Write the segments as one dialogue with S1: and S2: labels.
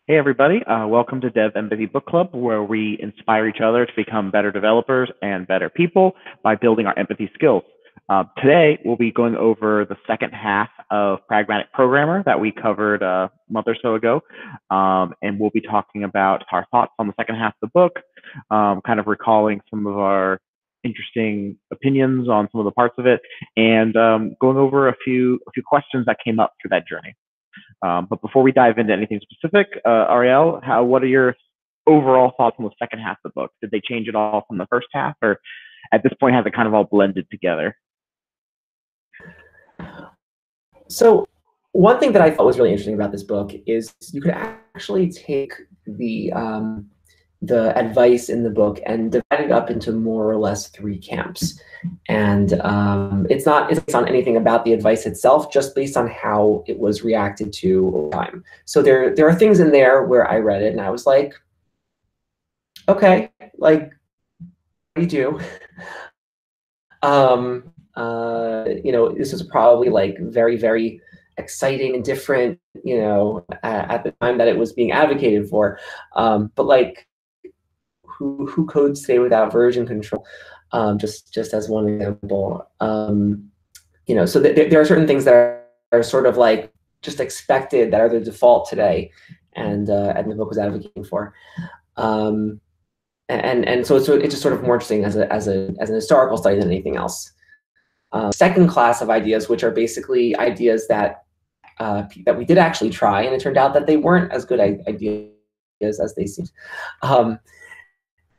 S1: Hey everybody, welcome to Dev Empathy Book Club, where we inspire each other to become better developers and better people by building our empathy skills. Today, we'll be going over the second half of Pragmatic Programmer that we covered a month or so ago, and we'll be talking about our thoughts on the second half of the book, kind of recalling some of our interesting opinions on some of the parts of it, and going over a few questions that came up through that journey. But before we dive into anything specific, Ariel, what are your overall thoughts on the second half of the book? Did they change it all from the first half, or at this point has it kind of all blended together?
S2: So one thing that I thought was really interesting about this book is you could actually take the advice in the book and divide it up into more or less three camps. And it's not on anything about the advice itself, just based on how it was reacted to over time. So there are things in there where I read it and I was like, okay, like, what do you do? This was probably like very, very exciting and different, at the time that it was being advocated for. But like, who codes today without version control? Just as one example. So there are certain things that are sort of like just expected, that are the default today, and the book was advocating for. And so it's just sort of more interesting as an historical study than anything else. Second class of ideas, which are basically ideas that we did actually try, and it turned out that they weren't as good ideas as they seemed.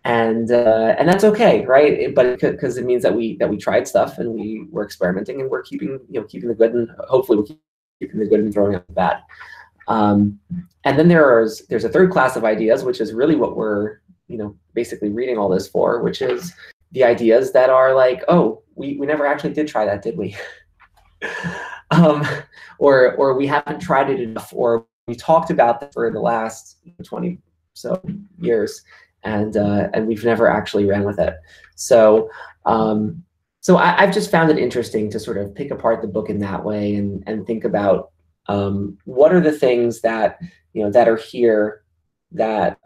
S2: And that's okay, right? But because it means that we tried stuff and we were experimenting and we're keeping the good, and hopefully we're keeping the good and throwing out the bad. And then there's a third class of ideas, which is really what we're basically reading all this for, which is the ideas that are like, oh, we never actually did try that, did we? Or we haven't tried it enough, or we talked about that for the last 20 so years, and we've never actually ran with it. So I've just found it interesting to sort of pick apart the book in that way and think about what are the things that that are here, that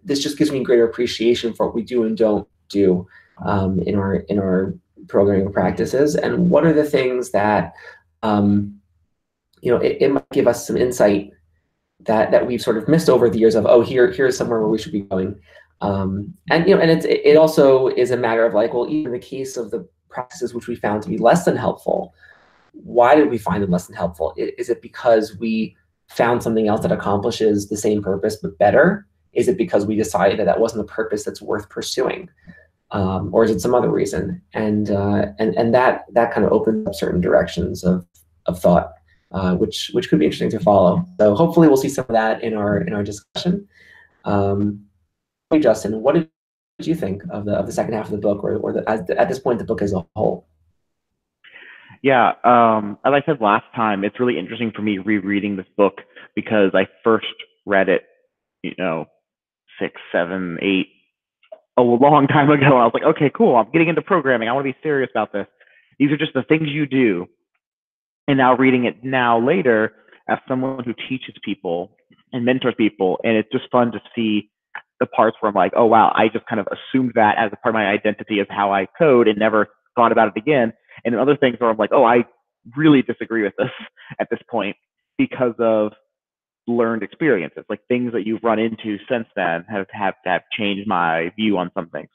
S2: this just gives me greater appreciation for what we do and don't do in our programming practices, and what are the things that it might give us some insight that we've sort of missed over the years of, oh, here's somewhere where we should be going. And it also is a matter of like, well, even in the case of the practices which we found to be less than helpful, why did we find them less than helpful? Is it because we found something else that accomplishes the same purpose but better? Is it because we decided that wasn't a purpose that's worth pursuing? Or is it some other reason? And that kind of opens up certain directions of thought, which could be interesting to follow. So hopefully we'll see some of that in our discussion. Hey, Justin, what did you think of the second half of the book, or at this point the book as a whole?
S1: Yeah, as I said last time, it's really interesting for me rereading this book because I first read it, 6, 7, 8, a long time ago. And I was like, okay, cool. I'm getting into programming. I want to be serious about this. These are just the things you do. And now reading it later as someone who teaches people and mentors people, and it's just fun to see the parts where I'm like, oh wow, I just kind of assumed that as a part of my identity of how I code and never thought about it again. And then other things where I'm like, oh, I really disagree with this at this point because of learned experiences, like things that you've run into since then have changed my view on some things.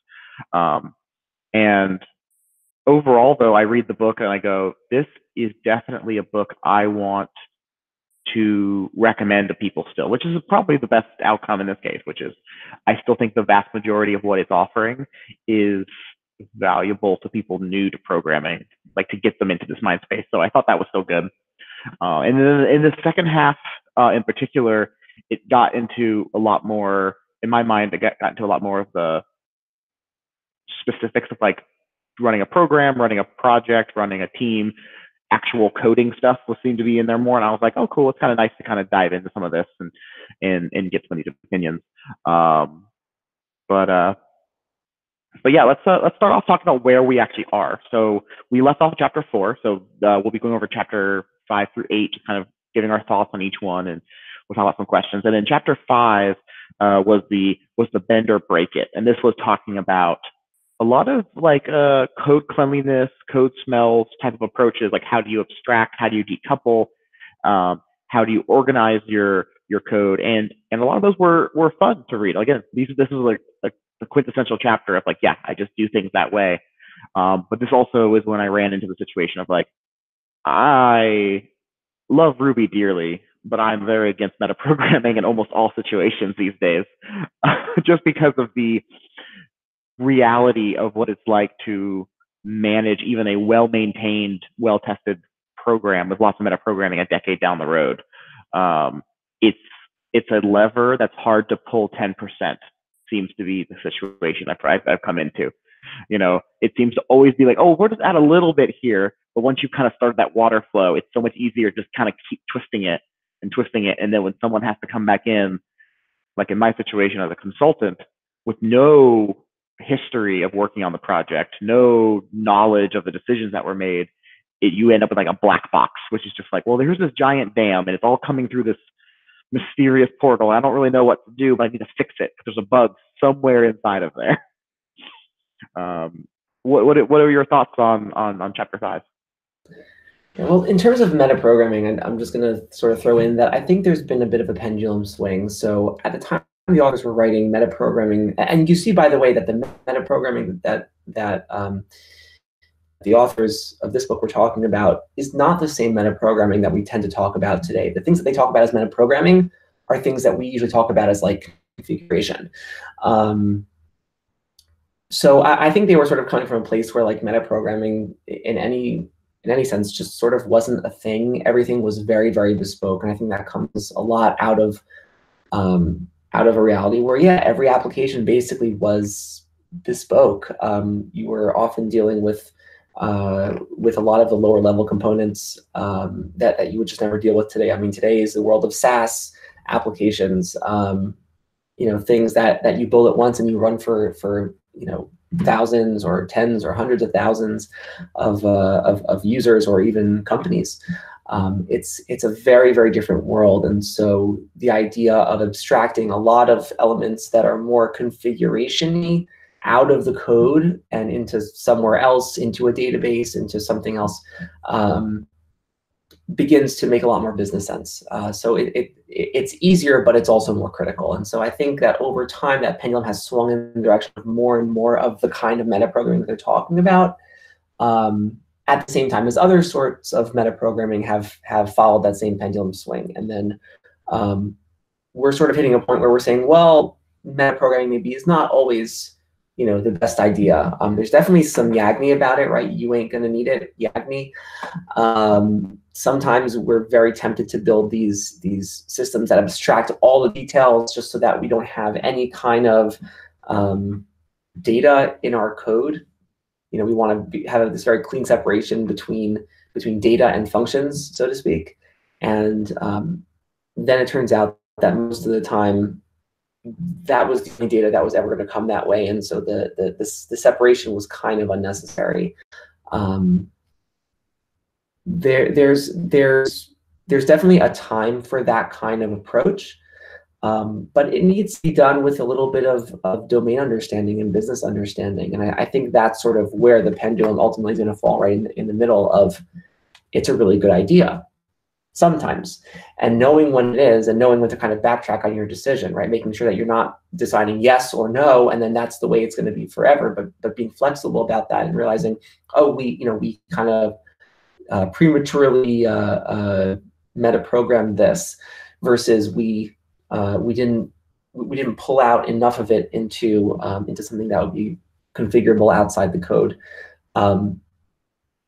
S1: And overall, though, I read the book and I go, this is definitely a book I want to recommend to people still, which is probably the best outcome in this case, which is I still think the vast majority of what it's offering is valuable to people new to programming, like to get them into this mind space. So I thought that was so good. And then in the second half, in particular, it got into a lot more, in my mind, it got into a lot more of the specifics of like running a program, running a project, running a team. Actual coding stuff seemed to be in there more, and I was like, oh, cool. It's kind of nice to kind of dive into some of this and get some of these opinions. But yeah, let's start off talking about where we actually are. So we left off chapter 4. So we'll be going over chapter 5 through 8, just kind of giving our thoughts on each one. And we'll talk about some questions. And then chapter 5 was the bend or break it, and this was talking about a lot of like code cleanliness, code smells type of approaches. Like how do you abstract? How do you decouple? How do you organize your code? And a lot of those were fun to read. Again, this is like the quintessential chapter of like, yeah, I just do things that way. But this also is when I ran into the situation of like, I love Ruby dearly, but I'm very against metaprogramming in almost all situations these days, just because of the reality of what it's like to manage even a well-maintained, well-tested program with lots of metaprogramming a decade down the road. It's a lever that's hard to pull 10%. Seems to be the situation I've come into. It seems to always be like, oh, we'll just add a little bit here. But once you kind of start that water flow, it's so much easier just kind of keep twisting it. And then when someone has to come back in, like in my situation as a consultant, with no history of working on the project, no knowledge of the decisions that were made, you end up with like a black box, which is just like, well, there's this giant dam and it's all coming through this mysterious portal. I don't really know what to do, but I need to fix it. There's a bug somewhere inside of there. What are your thoughts on chapter 5?
S2: Well, in terms of metaprogramming, I'm just going to sort of throw in that I think there's been a bit of a pendulum swing. So at the time the authors were writing metaprogramming, and you see, by the way, that the metaprogramming that the authors of this book were talking about is not the same metaprogramming that we tend to talk about today. The things that they talk about as metaprogramming are things that we usually talk about as like configuration. So I think they were sort of coming from a place where like metaprogramming in any sense just sort of wasn't a thing. Everything was very, very bespoke, and I think that comes a lot out of a reality where, yeah, every application basically was bespoke. You were often dealing with a lot of the lower level components that you would just never deal with today. I mean, today is the world of SaaS applications. Things that you build at once and you run for thousands or tens or hundreds of thousands of users or even companies. It's a very, very different world. And so the idea of abstracting a lot of elements that are more configuration-y out of the code and into somewhere else, into a database, into something else, begins to make a lot more business sense. So it's easier, but it's also more critical. And so I think that over time, that pendulum has swung in the direction of more and more of the kind of metaprogramming that they're talking about. At the same time as other sorts of metaprogramming have followed that same pendulum swing. And then we're sort of hitting a point where we're saying, well, metaprogramming maybe is not always the best idea. There's definitely some Yagni about it, right? You ain't gonna need it, Yagni. Sometimes we're very tempted to build these systems that abstract all the details just so that we don't have any kind of data in our code. We want to have this very clean separation between data and functions, so to speak. And then it turns out that most of the time, that was the only data that was ever going to come that way, and so the separation was kind of unnecessary. There's definitely a time for that kind of approach, but it needs to be done with a little bit of domain understanding and business understanding, and I think that's sort of where the pendulum ultimately is going to fall, right in the middle of it's a really good idea sometimes, and knowing when it is and knowing when to kind of backtrack on your decision, right? Making sure that you're not deciding yes or no, and then that's the way it's going to be forever, but being flexible about that and realizing, oh, we kind of prematurely metaprogrammed this versus we didn't pull out enough of it into something that would be configurable outside the code.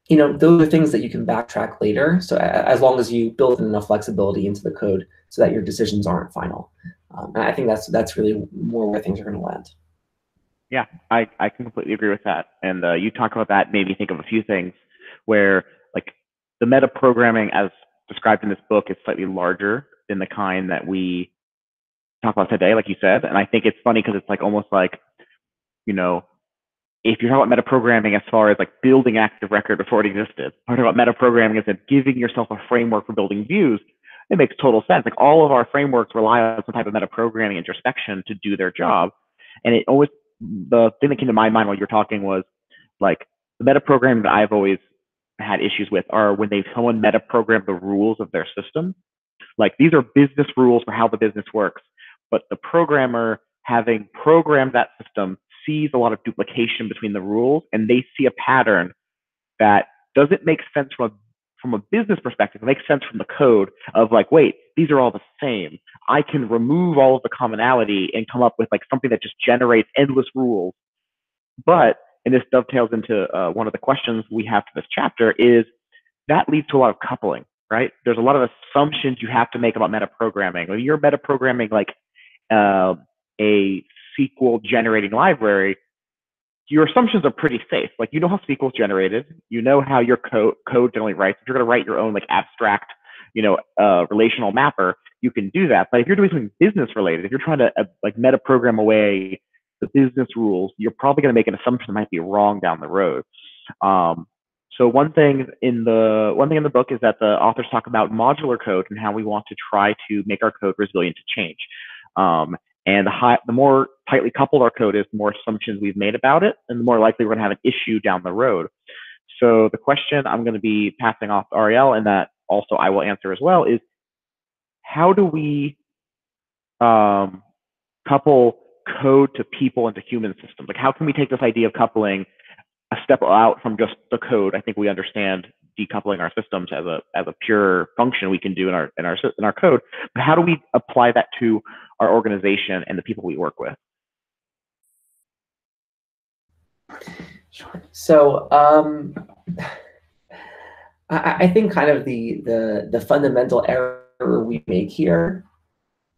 S2: Those are things that you can backtrack later. So as long as you build in enough flexibility into the code so that your decisions aren't final. And I think that's really more where things are going to land.
S1: Yeah, I can completely agree with that. And you talk about that made me think of a few things where like the metaprogramming as described in this book is slightly larger than the kind that we talk about today, like you said. And I think it's funny because it's like almost like, if you're talking about metaprogramming as far as like building active record before it existed, talking about metaprogramming as in giving yourself a framework for building views, it makes total sense. Like all of our frameworks rely on some type of metaprogramming introspection to do their job. And it always, the thing that came to my mind while you were talking was like the metaprogramming that I've always had issues with are when someone metaprogrammed the rules of their system. Like these are business rules for how the business works, but the programmer having programmed that system sees a lot of duplication between the rules, and they see a pattern that doesn't make sense from a business perspective. It makes sense from the code of like, wait, these are all the same. I can remove all of the commonality and come up with like something that just generates endless rules. But, and this dovetails into one of the questions we have for this chapter, is that leads to a lot of coupling, right? There's a lot of assumptions you have to make about metaprogramming. When you're metaprogramming like a SQL generating library, your assumptions are pretty safe. Like you know how SQL is generated, you know how your code generally writes. If you're going to write your own like abstract, relational mapper, you can do that. But if you're doing something business related, if you're trying to like metaprogram away the business rules, you're probably going to make an assumption that might be wrong down the road. So one thing in the book is that the authors talk about modular code and how we want to try to make our code resilient to change. And the more tightly coupled our code is, the more assumptions we've made about it, and the more likely we're going to have an issue down the road. So the question I'm going to be passing off to Ariel, and that also I will answer as well, is how do we couple code to people and to human systems? Like how can we take this idea of coupling a step out from just the code? I think we understand decoupling our systems as a pure function we can do in our code, but how do we apply that to our organization and the people we work with?
S2: Sure. So I think kind of the fundamental error we make here,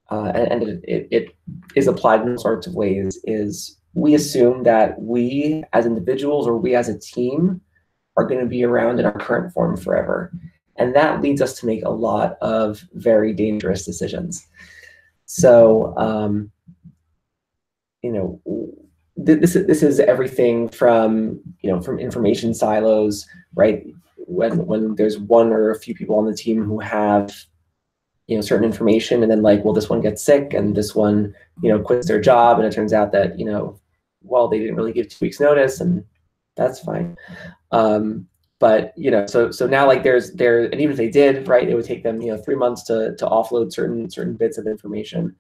S2: and it is applied in all sorts of ways, is we assume that we as individuals or we as a team are going to be around in our current form forever. And that leads us to make a lot of very dangerous decisions. So, this is everything from, from information silos, right? When there's one or a few people on the team who have, certain information, and then like, well, this one gets sick and this one, quits their job, and it turns out that, well, they didn't really give 2 weeks notice, and that's fine. But so now like and even if they did, right, it would take them 3 months to offload certain bits of information.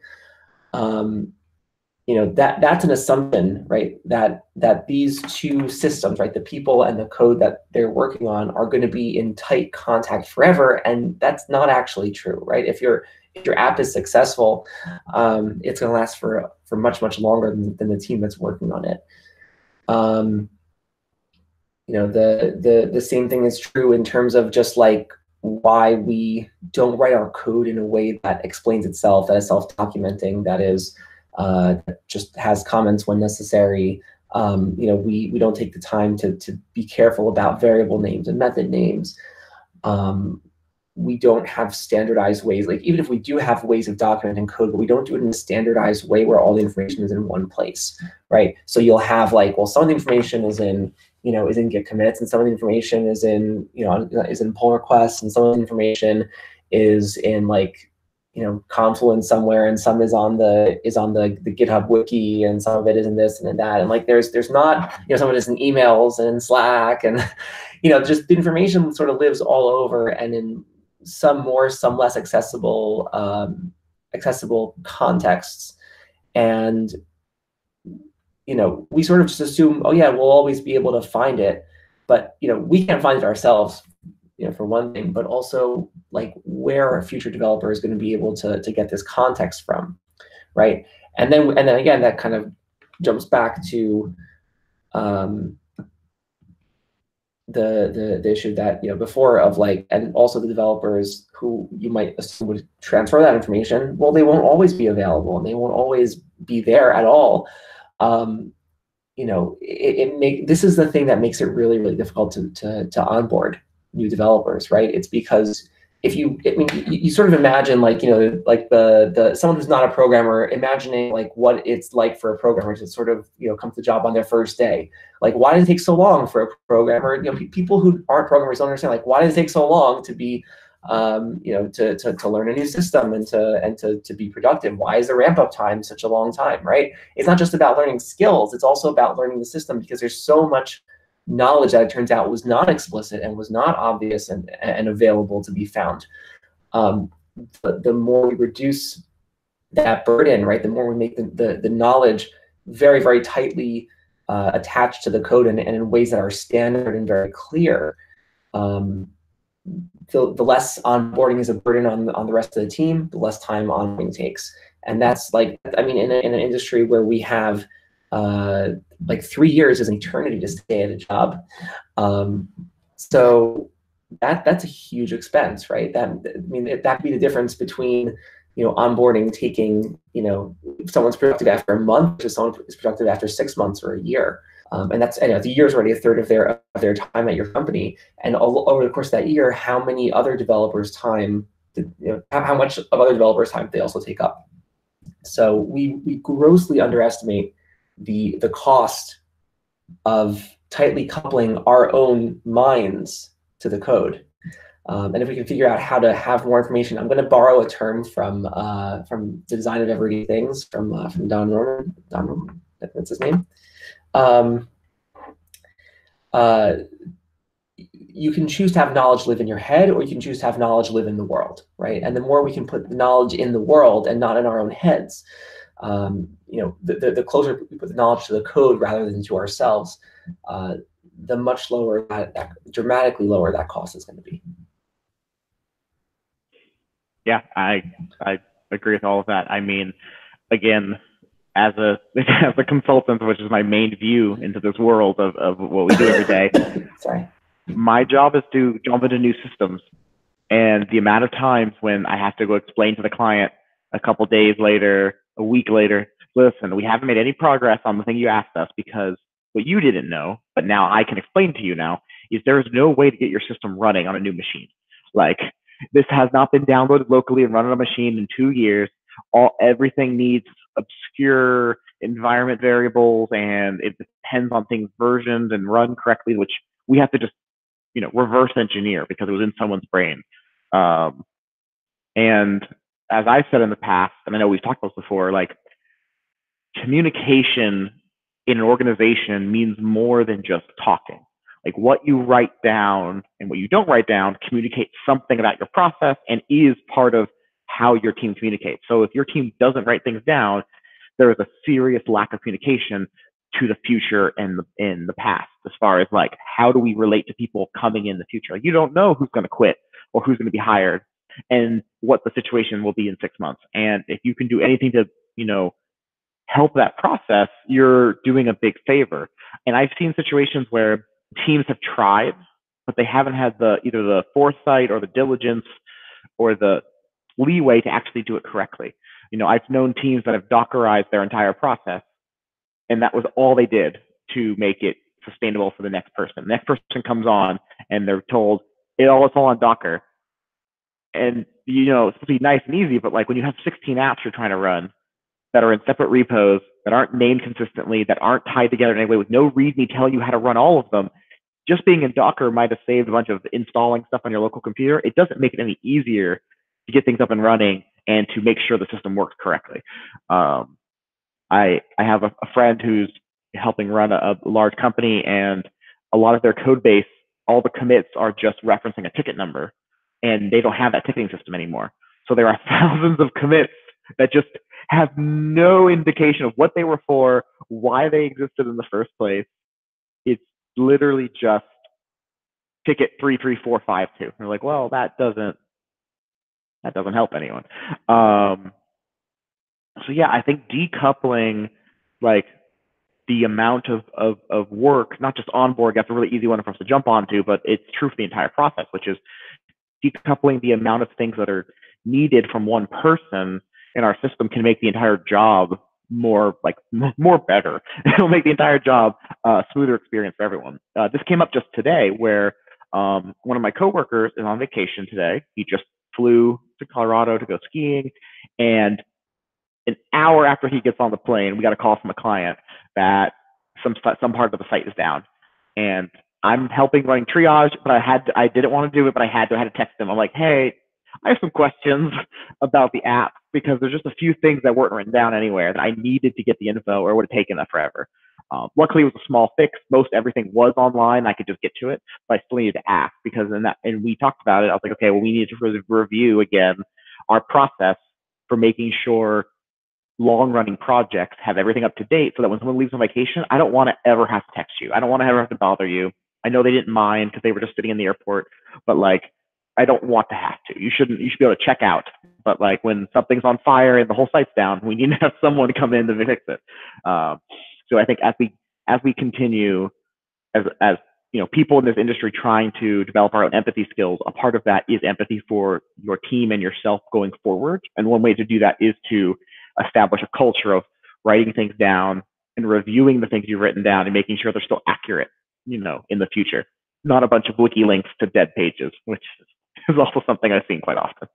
S2: That's an assumption, right, that these two systems, right, the people and the code that they're working on, are going to be in tight contact forever, and that's not actually true, right? If your app is successful, it's going to last for much longer than the team that's working on it. The same thing is true in terms of just like why we don't write our code in a way that explains itself, that is self-documenting, that is just has comments when necessary. We don't take the time to be careful about variable names and method names. We don't have standardized ways. Like even if we do have ways of documenting code, but we don't do it in a standardized way where all the information is in one place, right? So you'll have like, well, some of the information is in Git commits, and some of the information is in pull requests, and some of the information is in like Confluence somewhere, and some is on the GitHub wiki, and some of it is in this and in that, and like there's not some of it is in emails and in Slack, and just the information sort of lives all over, and in some more, some less accessible contexts, and we sort of just assume, oh yeah, we'll always be able to find it, but we can't find it ourselves, for one thing, but also like where our future developer is going to be able to get this context from, right? And then again, that kind of jumps back to the issue that before of like, and also the developers who you might assume would transfer that information, well, they won't always be available, and they won't always be there at all. This is the thing that makes it really, really difficult to onboard new developers, right? It's because if you sort of imagine like, like the someone who's not a programmer, imagining like what it's like for a programmer to sort of, come to the job on their first day. Like, why does it take so long for a programmer? People who aren't programmers don't understand, like, why does it take so long to be to learn a new system and to be productive. Why is the ramp up time such a long time, right? It's not just about learning skills, it's also about learning the system, because there's so much knowledge that it turns out was not explicit and was not obvious and available to be found. The more we reduce that burden, right, the more we make the knowledge very, very tightly attached to the code and in ways that are standard and very clear, the less onboarding is a burden on the rest of the team, the less time onboarding takes. And that's like, I mean, in an industry where we have like 3 years is an eternity to stay at a job. So that's a huge expense, right? That could be the difference between onboarding taking, if someone's productive after a month versus someone is productive after 6 months or a year. And that's, the year is already a third of their time at your company. And over the course of that year, how many other developers' time, how much of other developers' time they also take up? So we grossly underestimate the cost of tightly coupling our own minds to the code. And if we can figure out how to have more information, I'm going to borrow a term from the Design of Everyday Things from Don Norman. Don Norman, that's his name. You can choose to have knowledge live in your head, or you can choose to have knowledge live in the world, right? And the more we can put the knowledge in the world and not in our own heads, the closer we put the knowledge to the code rather than to ourselves, the much lower that dramatically lower that cost is going to be.
S1: Yeah, I agree with all of that. I mean, again, as a consultant, which is my main view into this world of what we do every day.
S2: Sorry.
S1: My job is to jump into new systems, and the amount of times when I have to go explain to the client a couple days later, a week later, listen, we haven't made any progress on the thing you asked us because what you didn't know, but now I can explain to you now, is there is no way to get your system running on a new machine. Like, this has not been downloaded locally and run on a machine in 2 years. Everything needs obscure environment variables, and it depends on things versioned and run correctly, which we have to just reverse engineer because it was in someone's brain. And as I've said in the past, and I know we've talked about this before, like, communication in an organization means more than just talking. Like, what you write down and what you don't write down communicates something about your process and is part of how your team communicates. So if your team doesn't write things down, there is a serious lack of communication to the future and in the past, as far as like, how do we relate to people coming in the future? Like, you don't know who's going to quit or who's going to be hired and what the situation will be in 6 months. And if you can do anything to, help that process, you're doing a big favor. And I've seen situations where teams have tried, but they haven't had either the foresight or the diligence or the leeway to actually do it correctly. I've known teams that have Dockerized their entire process, and that was all they did to make it sustainable for the next person. The next person comes on, and they're told it's all on Docker. And it's supposed to be nice and easy, but like when you have 16 apps you're trying to run that are in separate repos, that aren't named consistently, that aren't tied together in any way, with no README telling you how to run all of them, just being in Docker might have saved a bunch of installing stuff on your local computer. It doesn't make it any easier to get things up and running and to make sure the system works correctly. I have a friend who's helping run a large company, and a lot of their code base, all the commits are just referencing a ticket number, and they don't have that ticketing system anymore. So there are thousands of commits that just have no indication of what they were for, why they existed in the first place. It's literally just ticket 33452. They're like, well, that doesn't help anyone. So yeah, I think decoupling like the amount of work, not just onboard, that's a really easy one for us to jump onto, but it's true for the entire process, which is decoupling the amount of things that are needed from one person in our system can make the entire job more better. It'll make the entire job a smoother experience for everyone. This came up just today where one of my coworkers is on vacation today. He just flew to Colorado to go skiing, and an hour after he gets on the plane, we got a call from a client that some part of the site is down. And I'm helping running triage, but I didn't want to do it, but I had to text them. I'm like, hey, I have some questions about the app because there's just a few things that weren't written down anywhere that I needed to get the info, or it would have taken that forever. Luckily, it was a small fix. Most everything was online. I could just get to it, but I still needed to ask because and we talked about it. I was like, okay, well, we need to review again our process for making sure long-running projects have everything up to date, so that when someone leaves on vacation, I don't want to ever have to text you. I don't want to ever have to bother you. I know they didn't mind because they were just sitting in the airport, but like, I don't want to have to. You should be able to check out. But like when something's on fire and the whole site's down, we need to have someone come in to fix it. So I think as we continue as people in this industry trying to develop our own empathy skills, a part of that is empathy for your team and yourself going forward. And one way to do that is to establish a culture of writing things down and reviewing the things you've written down and making sure they're still accurate, in the future. Not a bunch of wiki links to dead pages, which is also something I've seen quite often.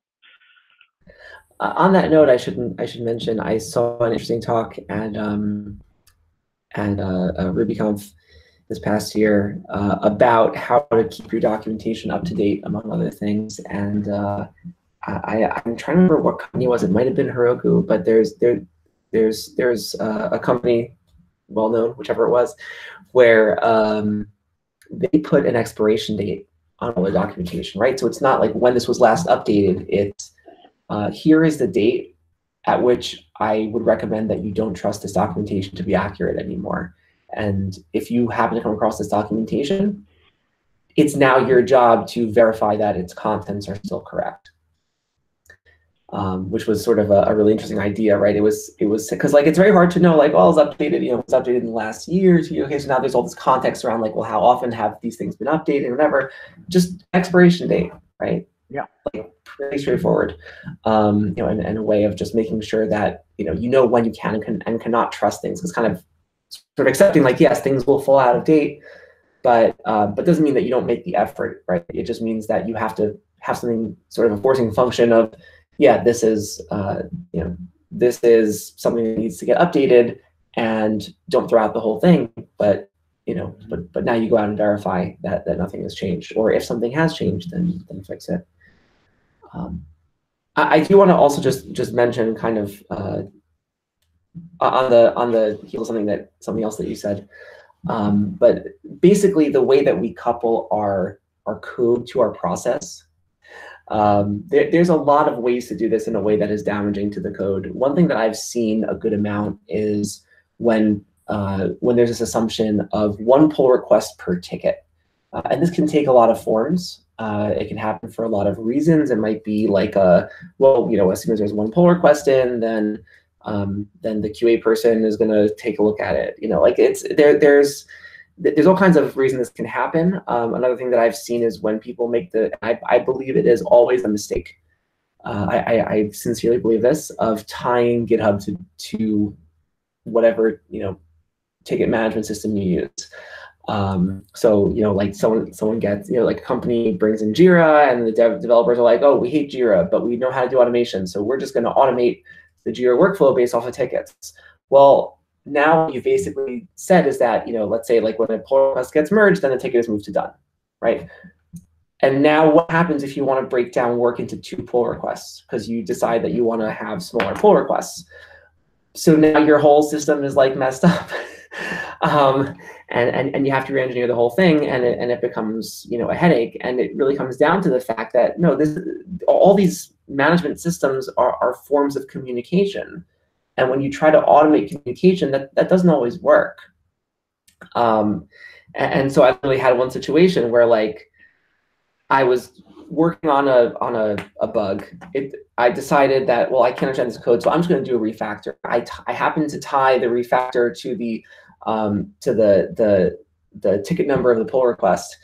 S2: On that note, I should mention I saw an interesting talk at RubyConf this past year about how to keep your documentation up to date, among other things. And I'm trying to remember what company it was. It might have been Heroku, but there's a company, well known, whichever it was, where they put an expiration date on all the documentation, right? So it's not like when this was last updated. It's here is the date at which I would recommend that you don't trust this documentation to be accurate anymore. And if you happen to come across this documentation, it's now your job to verify that its contents are still correct. Which was sort of a really interesting idea, right? It was because like it's very hard to know, like, well, it's updated, it's updated in the last year. Okay, so now there's all this context around, like, well, how often have these things been updated or whatever? Just expiration date, right?
S1: Yeah,
S2: like pretty straightforward. And a way of just making sure that when you can and cannot trust things. It's kind of sort of accepting, like, yes, things will fall out of date, but doesn't mean that you don't make the effort, right? It just means that you have to have something, sort of a forcing function of, yeah, this is this is something that needs to get updated, and don't throw out the whole thing. But but now you go out and verify that nothing has changed, or if something has changed, then fix it. I do want to also just mention, kind of on the heels of something else that you said. But basically, the way that we couple our code to our process. There's a lot of ways to do this in a way that is damaging to the code. One thing that I've seen a good amount is when there's this assumption of one pull request per ticket. And this can take a lot of forms. It can happen for a lot of reasons. It might be like, as soon as there's one pull request in, then the QA person is going to take a look at it. There's all kinds of reasons this can happen. Another thing that I've seen is when people make I believe it is always a mistake. I sincerely believe this, of tying GitHub to whatever ticket management system you use. So like someone gets like a company brings in Jira, and the developers are like, oh, we hate Jira, but we know how to do automation, so we're just going to automate the Jira workflow based off of tickets. Well, now what you basically said is that, let's say like when a pull request gets merged, then the ticket is moved to done, right? And now what happens if you want to break down work into 2 pull requests because you decide that you want to have smaller pull requests? So now your whole system is like messed up. And you have to re-engineer the whole thing, and it becomes a headache. And it really comes down to the fact that all these management systems are forms of communication. And when you try to automate communication, that doesn't always work. And so I really had one situation where, like, I was working on a bug. I decided that, well, I can't understand this code, so I'm just going to do a refactor. I happened to tie the refactor to the ticket number of the pull request.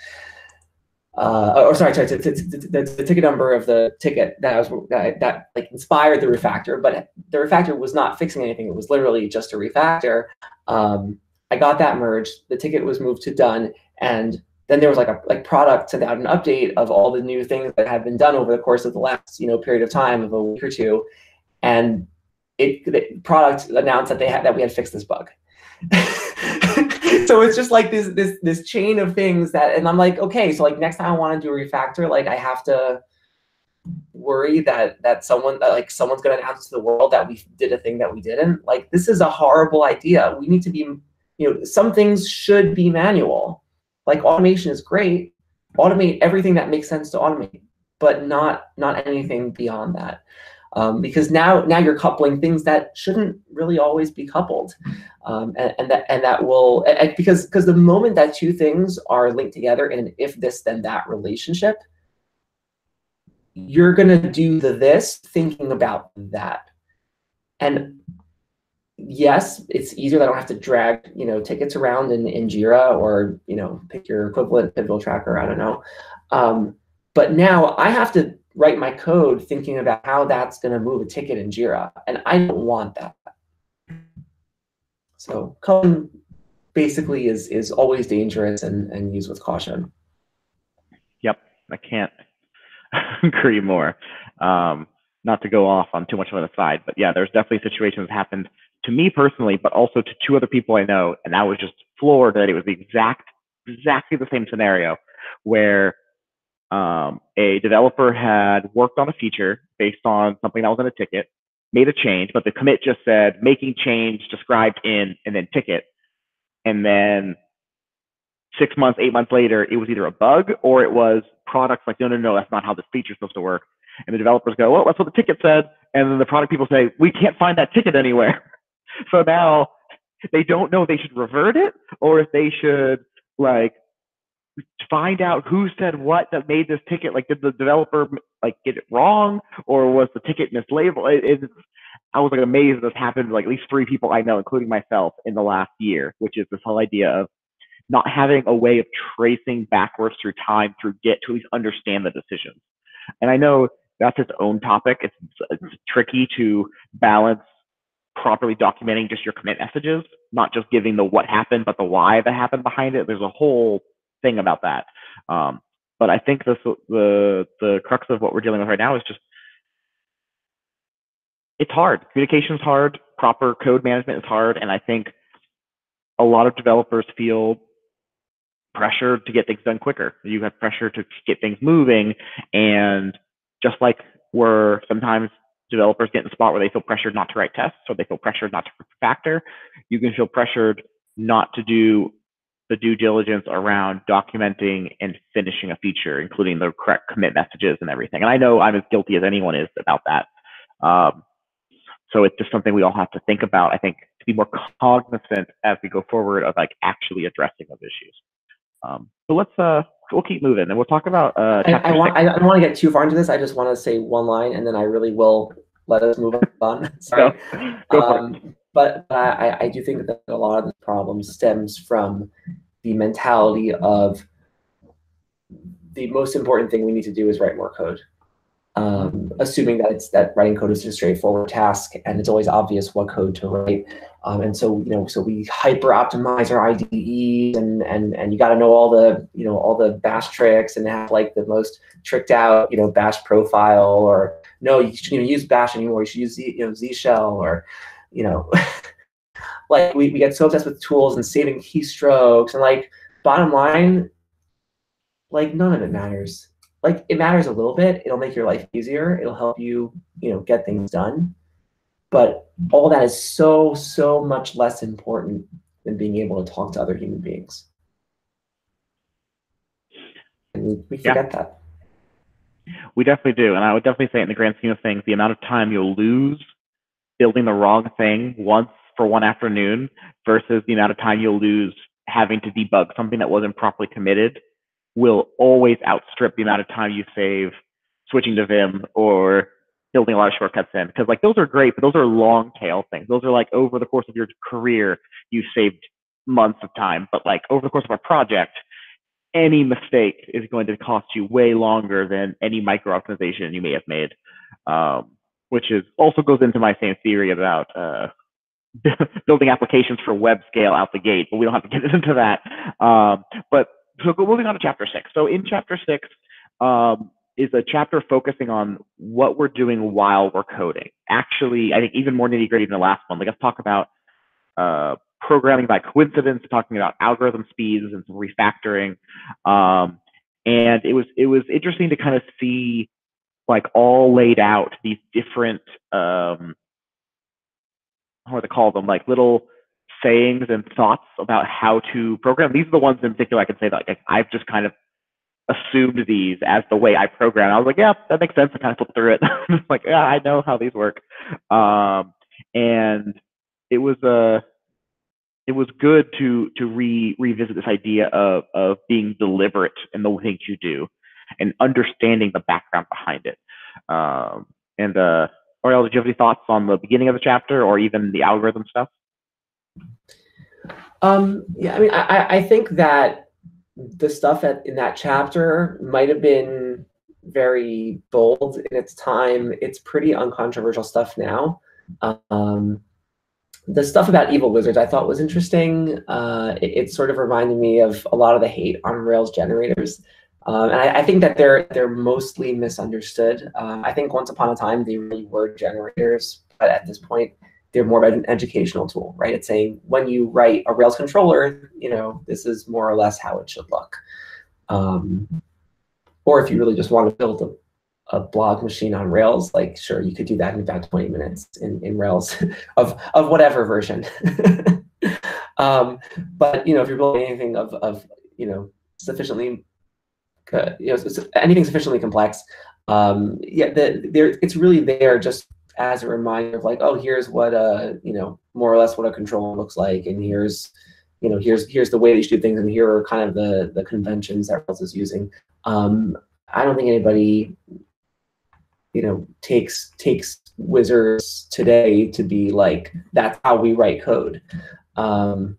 S2: The ticket number of the ticket that like inspired the refactor, but the refactor was not fixing anything. It was literally just a refactor. I got that merged. The ticket was moved to done, and then there was like product sent out an update of all the new things that had been done over the course of the last period of time of a week or two, and the product announced that we had fixed this bug. So it's just like this chain of things that, and I'm like, okay, so like next time I want to do a refactor, like I have to worry that someone's going to announce to the world that we did a thing that we didn't. Like, this is a horrible idea. We need to be, some things should be manual. Like, automation is great. Automate everything that makes sense to automate, but not anything beyond that. Because now you're coupling things that shouldn't really always be coupled, and that will, because the moment that two things are linked together in an if this then that relationship, you're going to do this thinking about that. And yes, it's easier. I don't have to drag tickets around in Jira, or pick your equivalent pivotal tracker. I don't know. But now I have to write my code thinking about how that's going to move a ticket in Jira, and I don't want that. So code basically is always dangerous and used with caution.
S1: Yep, I can't agree more. Not to go off on too much of an aside, but yeah, there's definitely situations that happened to me personally, but also to two other people I know, and I was just floored that it was exactly the same scenario where a developer had worked on a feature based on something that was in a ticket, made a change, but the commit just said making change described in and then ticket, and then 6 months, 8 months later, it was either a bug or it was products like, no, that's not how this feature is supposed to work. And the developers go, well, that's what the ticket said. And then the product people say, we can't find that ticket anywhere. So now they don't know if they should revert it or if they should like find out who said what that made this ticket. Like, did the developer like get it wrong, or was the ticket mislabeled? I was like amazed this happened to like at least 3 people I know, including myself, in the last year, which is this whole idea of not having a way of tracing backwards through time through Git to at least understand the decisions. And I know that's its own topic. It's tricky to balance properly documenting just your commit messages, not just giving the what happened, but the why that happened behind it. There's a whole thing about that. But I think the crux of what we're dealing with right now is just, it's hard. Communication is hard. Proper code management is hard. And I think a lot of developers feel pressure to get things done quicker. You have pressure to get things moving. And just like where sometimes developers get in a spot where they feel pressured not to write tests, or they feel pressured not to refactor, you can feel pressured not to do the due diligence around documenting and finishing a feature, including the correct commit messages and everything. And I know I'm as guilty as anyone is about that. So it's just something we all have to think about, I think, to be more cognizant as we go forward of like actually addressing those issues. So we'll keep moving, and we'll talk about
S2: I don't want to get too far into this. I just want to say one line, and then I really will let us move on. Sorry.
S1: Go for it.
S2: But I do think that a lot of the problem stems from the mentality of the most important thing we need to do is write more code. Assuming that writing code is a straightforward task, and it's always obvious what code to write. And so so we hyper optimize our IDEs, and you got to know all the bash tricks and have like the most tricked out bash profile, or no, you shouldn't use bash anymore. You should use Z shell, or like we get so obsessed with tools and saving keystrokes, and like bottom line, like none of it matters. Like, it matters a little bit. It'll make your life easier. It'll help you, get things done. But all that is so much less important than being able to talk to other human beings. And we forget that.
S1: We definitely do. And I would definitely say, in the grand scheme of things, the amount of time you'll lose building the wrong thing once for one afternoon versus the amount of time you'll lose having to debug something that wasn't properly committed will always outstrip the amount of time you save switching to Vim or building a lot of shortcuts in. Because like those are great, but those are long tail things. Those are like over the course of your career, you've saved months of time. But like over the course of a project, any mistake is going to cost you way longer than any micro optimization you may have made. Which is also goes into my same theory about building applications for web scale out the gate, but we don't have to get into that. But so moving on to chapter 6. So in chapter 6 is a chapter focusing on what we're doing while we're coding. Actually, I think even more nitty gritty than the last one. Like, let's talk about programming by coincidence, talking about algorithm speeds and some refactoring. And it was interesting to kind of see like all laid out these different what do they call them, like little sayings and thoughts about how to program. These are the ones in particular I can say that like I've just kind of assumed these as the way I program. I was like, yeah, that makes sense. I kind of flipped through it. Like, yeah, I know how these work. And it was it was good to revisit this idea of being deliberate in the things you do and understanding the background behind it. And Oriel, did you have any thoughts on the beginning of the chapter or even the algorithm stuff?
S2: Yeah, I mean, I think that the stuff in that chapter might have been very bold in its time. It's pretty uncontroversial stuff now. The stuff about evil wizards I thought was interesting. It sort of reminded me of a lot of the hate on Rails generators. And I think that they're mostly misunderstood. I think once upon a time they really were generators, but at this point they're more about an educational tool, right? It's saying when you write a Rails controller, this is more or less how it should look. Or if you really just want to build a blog machine on Rails, like sure, you could do that in about 20 minutes in Rails of whatever version. But if you're building anything of sufficiently anything sufficiently complex, yeah, it's really there just as a reminder of like, oh, here's what more or less what a controller looks like, and here's the way they should do things, and here are kind of the conventions that Rails is using. I don't think anybody takes wizards today to be like, that's how we write code. And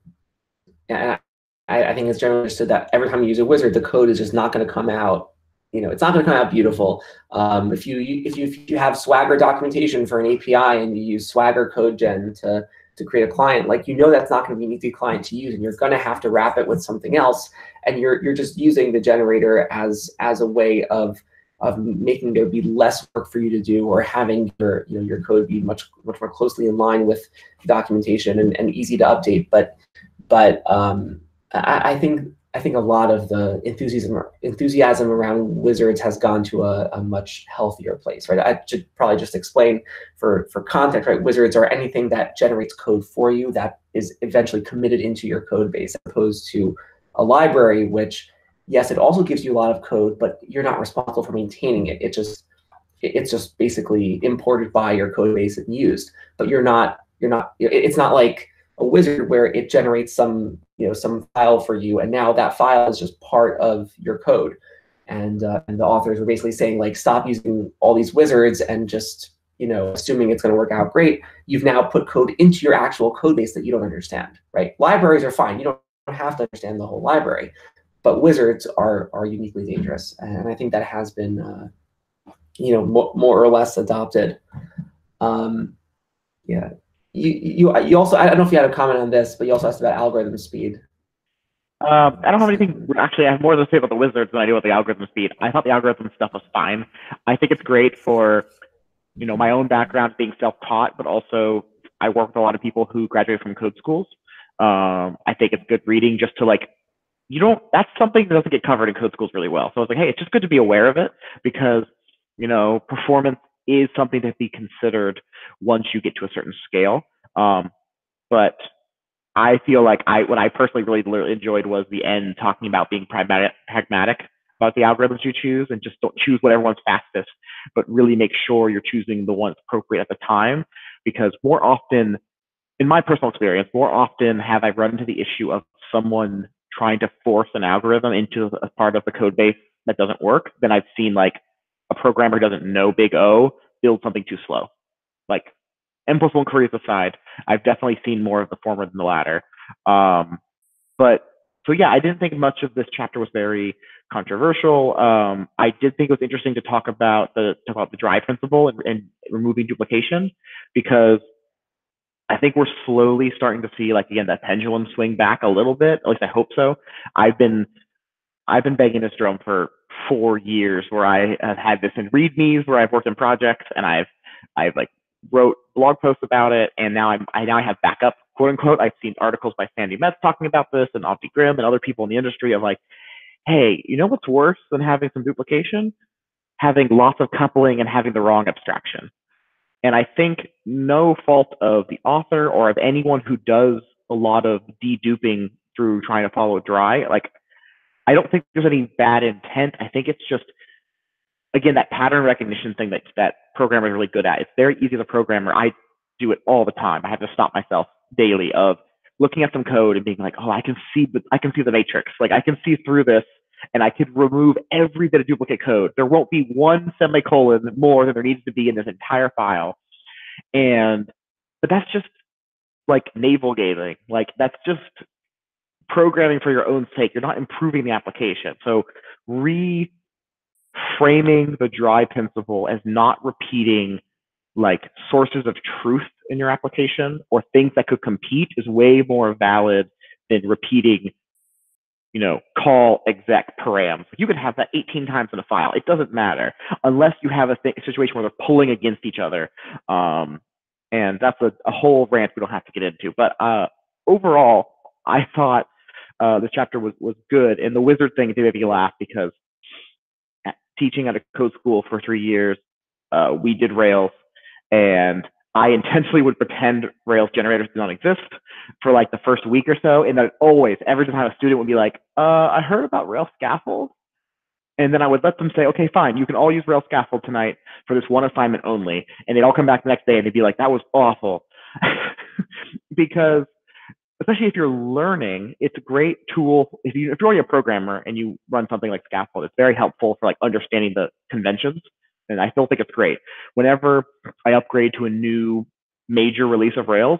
S2: I think it's generally understood that every time you use a wizard, the code is just not going to come out. It's not going to come out beautiful. If you have Swagger documentation for an API and you use Swagger code gen to create a client, like that's not going to be an easy client to use, and you're going to have to wrap it with something else, and you're just using the generator as a way of making there be less work for you to do, or having your code be much more closely in line with documentation and easy to update. But I think a lot of the enthusiasm around wizards has gone to a much healthier place, right? I should probably just explain for context, right? Wizards are anything that generates code for you that is eventually committed into your code base, as opposed to a library, which, yes, it also gives you a lot of code, but you're not responsible for maintaining it. It's just basically imported by your code base and used, but it's not like a wizard where it generates some file for you, and now that file is just part of your code. And the authors were basically saying, like, stop using all these wizards and just assuming it's going to work out great. You've now put code into your actual code base that you don't understand, right? Libraries are fine. You don't have to understand the whole library, but wizards are uniquely dangerous, and I think that has been more or less adopted. Yeah. You also, I don't know if you had a comment on this, but you also asked about algorithm speed.
S1: I don't have anything. Actually, I have more to say about the wizards than I do about the algorithm speed. I thought the algorithm stuff was fine. I think it's great for my own background being self-taught, but also I work with a lot of people who graduate from code schools. I think it's good reading just to like, that's something that doesn't get covered in code schools really well. So I was like, hey, it's just good to be aware of it, because performance is something to be considered once you get to a certain scale. But I feel like what I personally really enjoyed was the end, talking about being pragmatic about the algorithms you choose, and just don't choose whatever one's fastest, but really make sure you're choosing the one that's appropriate at the time. Because more often, in my personal experience, more often have I run into the issue of someone trying to force an algorithm into a part of the code base that doesn't work than I've seen like a programmer who doesn't know big O build something too slow. Like, M+1 queries aside, I've definitely seen more of the former than the latter. So yeah, I didn't think much of this chapter was very controversial. I did think it was interesting to talk about the dry principle and removing duplication, because I think we're slowly starting to see, like, again, that pendulum swing back a little bit. At least I hope so. I've been banging this drum for 4 years, where I have had this in readmes, where I've worked in projects, and I've like wrote blog posts about it, and now I have backup quote unquote, I've seen articles by Sandy Metz talking about this and Opti Grimm and other people in the industry of like, hey, you know what's worse than having some duplication? Having lots of coupling and having the wrong abstraction. And I think no fault of the author or of anyone who does a lot of deduping through trying to follow dry. Like, I don't think there's any bad intent. I think it's just, again, that pattern recognition thing that programmers are really good at. It's very easy as a programmer. I do it all the time. I have to stop myself daily of looking at some code and being like, oh, I can see the matrix. Like, I can see through this, and I could remove every bit of duplicate code. There won't be one semicolon more than there needs to be in this entire file. But that's just like navel gazing. Like, that's just programming for your own sake. You're not improving the application. So reframing the dry principle as not repeating like sources of truth in your application or things that could compete is way more valid than repeating, call exec params. You can have that 18 times in a file. It doesn't matter unless you have a situation where they're pulling against each other. And that's a whole rant we don't have to get into. But overall, I thought this chapter was good. And the wizard thing did make me laugh because teaching at a code school for 3 years, we did Rails, and I intentionally would pretend Rails generators did not exist for like the first week or so. And then every time a student would be like, I heard about Rails scaffold. And then I would let them say, okay, fine, you can all use Rails scaffold tonight for this one assignment only. And they'd all come back the next day and they'd be like, that was awful. Because especially if you're learning, it's a great tool. If you're already a programmer and you run something like scaffold, it's very helpful for like understanding the conventions. And I still think it's great. Whenever I upgrade to a new major release of Rails,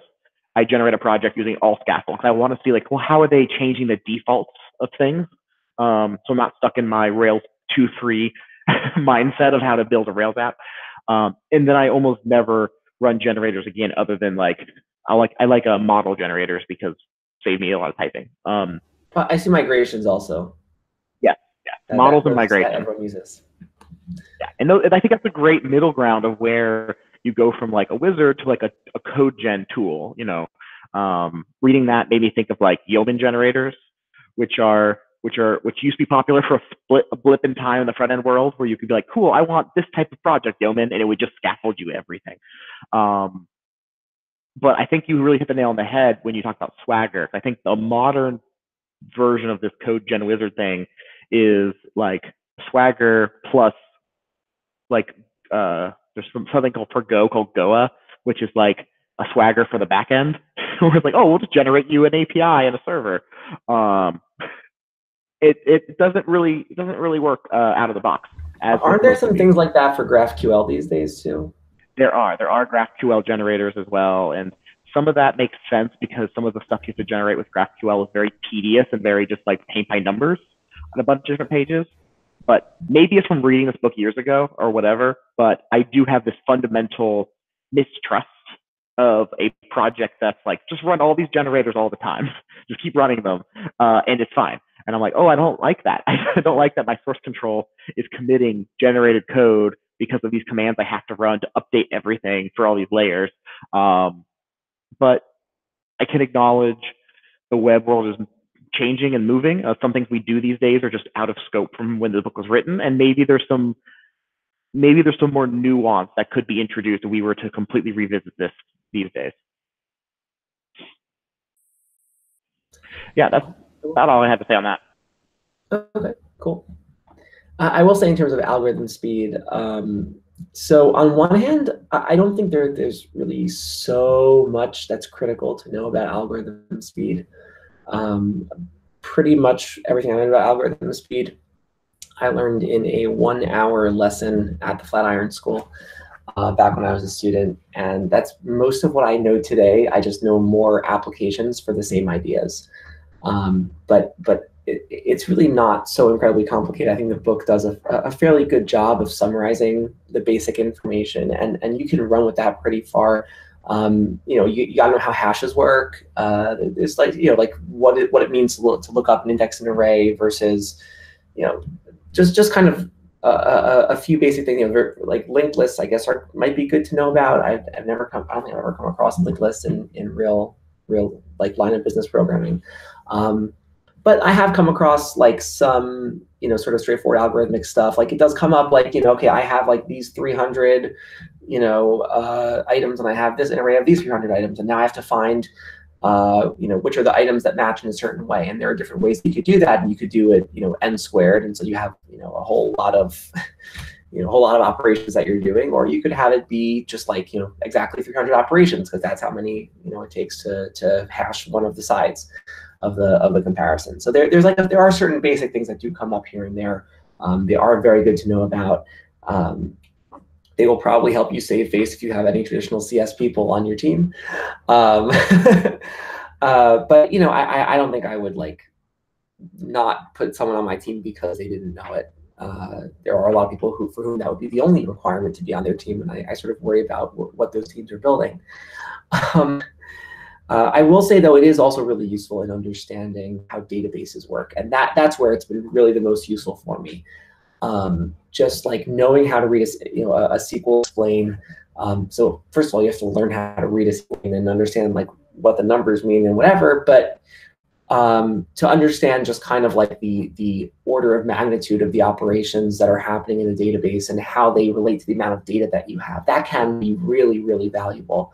S1: I generate a project using all scaffold because I want to see like, well, how are they changing the defaults of things? So I'm not stuck in my Rails 2.3 mindset of how to build a Rails app. And then I almost never run generators again, other than like I like model generators because save me a lot of typing.
S2: I see migrations also.
S1: Yeah, models and migrations.
S2: That everyone uses.
S1: Yeah, and I think that's a great middle ground of where you go from like a wizard to like a code gen tool. Reading that made me think of like yeoman generators, which used to be popular for a blip in time in the front end world, where you could be like, cool, I want this type of project, yeoman, and it would just scaffold you everything. But I think you really hit the nail on the head when you talk about Swagger. I think the modern version of this code gen wizard thing is like Swagger plus like there's something called for Go called Goa, which is like a Swagger for the back end. Where it's like, oh, we'll just generate you an API and a server. It doesn't really work out of the box.
S2: Aren't there some things like that for GraphQL these days too?
S1: There are GraphQL generators as well, and some of that makes sense because some of the stuff you have to generate with GraphQL is very tedious and very just like paint by numbers on a bunch of different pages. But maybe it's from reading this book years ago or whatever, but I do have this fundamental mistrust of a project that's like, just run all these generators all the time. Just keep running them, and it's fine. And I'm like, oh, I don't like that. I don't like that my source control is committing generated code because of these commands I have to run to update everything for all these layers. But I can acknowledge the web world is changing and moving. Some things we do these days are just out of scope from when the book was written, and maybe there's some more nuance that could be introduced if we were to completely revisit this these days. Yeah, that's about all I have to say on that.
S2: Okay, cool. I will say in terms of algorithm speed, so on one hand, I don't think there's really so much that's critical to know about algorithm speed. Pretty much everything I learned about algorithm speed, I learned in a 1-hour lesson at the Flatiron School back when I was a student. And that's most of what I know today. I just know more applications for the same ideas. But it's really not so incredibly complicated. I think the book does a fairly good job of summarizing the basic information, and you can run with that pretty far. You gotta know how hashes work. It's like, like what it means to look up and index an array versus, just kind of a few basic things. Like linked lists, I guess, might be good to know about. I don't think I've ever come across linked lists in real real like line of business programming. But I have come across like some, sort of straightforward algorithmic stuff. Like it does come up like, okay, I have like these 300, items, and I have this array of these 300 items, and now I have to find, which are the items that match in a certain way. And there are different ways that you could do that, and you could do it, n squared, and so you have, a whole lot of a whole lot of operations that you're doing, or you could have it be just like, exactly 300 operations, because that's how many, it takes to hash one of the sides of the comparison. So there are certain basic things that do come up here and there. They are very good to know about. They will probably help you save face if you have any traditional CS people on your team. But I don't think I would like not put someone on my team because they didn't know it. There are a lot of people for whom that would be the only requirement to be on their team, and I sort of worry about what those teams are building. I will say, though, it is also really useful in understanding how databases work, and that's where it's been really the most useful for me. Just like knowing how to read a SQL explain. So first of all, you have to learn how to read a SQL and understand like what the numbers mean and whatever, but to understand just kind of like the order of magnitude of the operations that are happening in the database and how they relate to the amount of data that you have, that can be really, really valuable.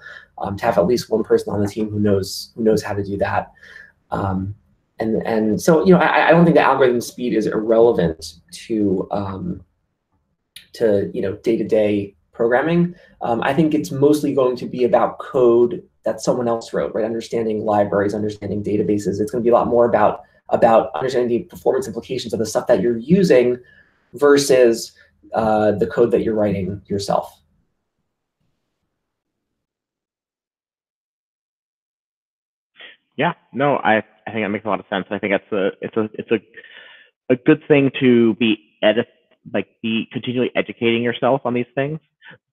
S2: To have at least one person on the team who knows how to do that. And so, I don't think the algorithm speed is irrelevant to day-to-day programming. I think it's mostly going to be about code that someone else wrote, right? Understanding libraries, understanding databases. It's going to be a lot more about understanding the performance implications of the stuff that you're using versus the code that you're writing yourself.
S1: Yeah, no, I think that makes a lot of sense. I think it's a good thing to be continually educating yourself on these things,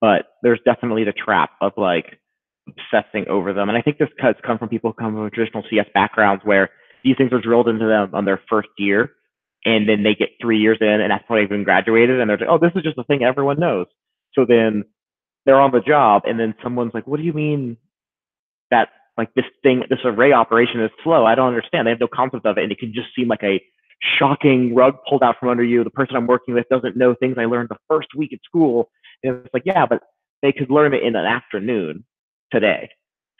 S1: but there's definitely the trap of like obsessing over them. And I think this has come from people who come from traditional CS backgrounds where these things are drilled into them on their first year, and then they get 3 years in, and that's when they've been graduated, and they're like, oh, this is just a thing everyone knows. So then they're on the job, and then someone's like, what do you mean that like this array operation is slow? I don't understand. They have no concept of it, and it can just seem like a shocking rug pulled out from under you. The person I'm working with doesn't know things I learned the first week at school. And it's like, yeah, but they could learn it in an afternoon today.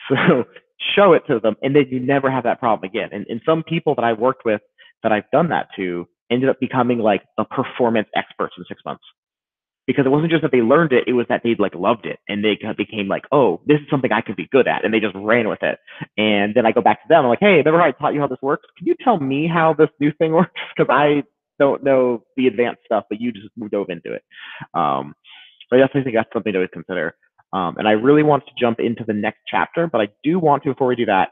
S1: So show it to them, and then you never have that problem again. And some people that I worked with that I've done that to ended up becoming like the performance experts in 6 months. Because it wasn't just that they learned it, it was that they like loved it, and they became like, oh, this is something I could be good at, and they just ran with it. And then I go back to them, I'm like, hey, remember I taught you how this works? Can you tell me how this new thing works? Because I don't know the advanced stuff, but you just dove into it. So I definitely think that's something to consider. And I really want to jump into the next chapter, but I do want to, before we do that,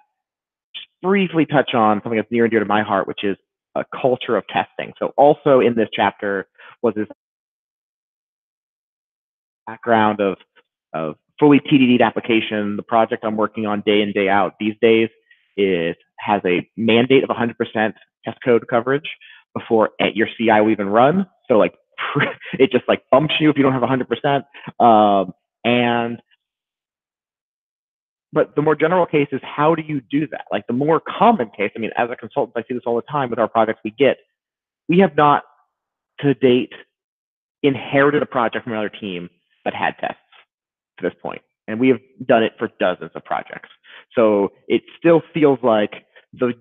S1: just briefly touch on something that's near and dear to my heart, which is a culture of testing. So also in this chapter was this background of fully TDD'd application. The project I'm working on day in, day out these days has a mandate of 100% test code coverage before your CI will even run. So like it just like bumps you if you don't have 100%. But the more general case is, how do you do that? Like the more common case, I mean, as a consultant, I see this all the time with our projects we have not to date inherited a project from another team that had tests to this point. And we have done it for dozens of projects. So it still feels like the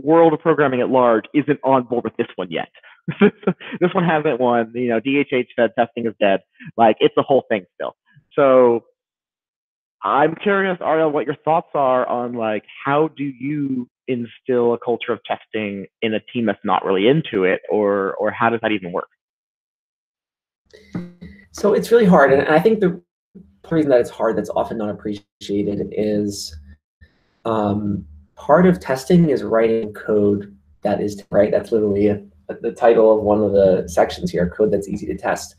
S1: world of programming at large isn't on board with this one yet. This one hasn't won. DHH said testing is dead. Like it's a whole thing still. So I'm curious, Ariel, what your thoughts are on like how do you instill a culture of testing in a team that's not really into it, or how does that even work?
S2: So it's really hard, and I think the reason that it's hard that's often not appreciated is part of testing is writing code that is right. That's literally the title of one of the sections here, code that's easy to test.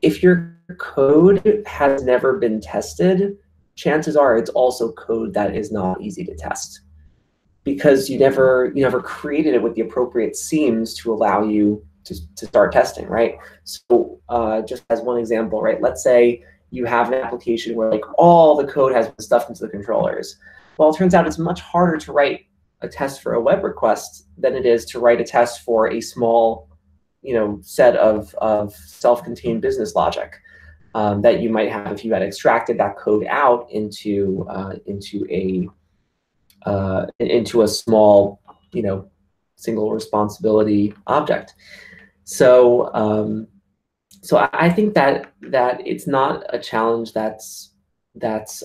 S2: If your code has never been tested, chances are it's also code that is not easy to test because you never created it with the appropriate seams to allow you to start testing, right? So just as one example, right? Let's say you have an application where like all the code has been stuffed into the controllers. Well, it turns out it's much harder to write a test for a web request than it is to write a test for a small, set of self-contained business logic that you might have if you had extracted that code out into a small, single responsibility object. So I think that it's not a challenge that's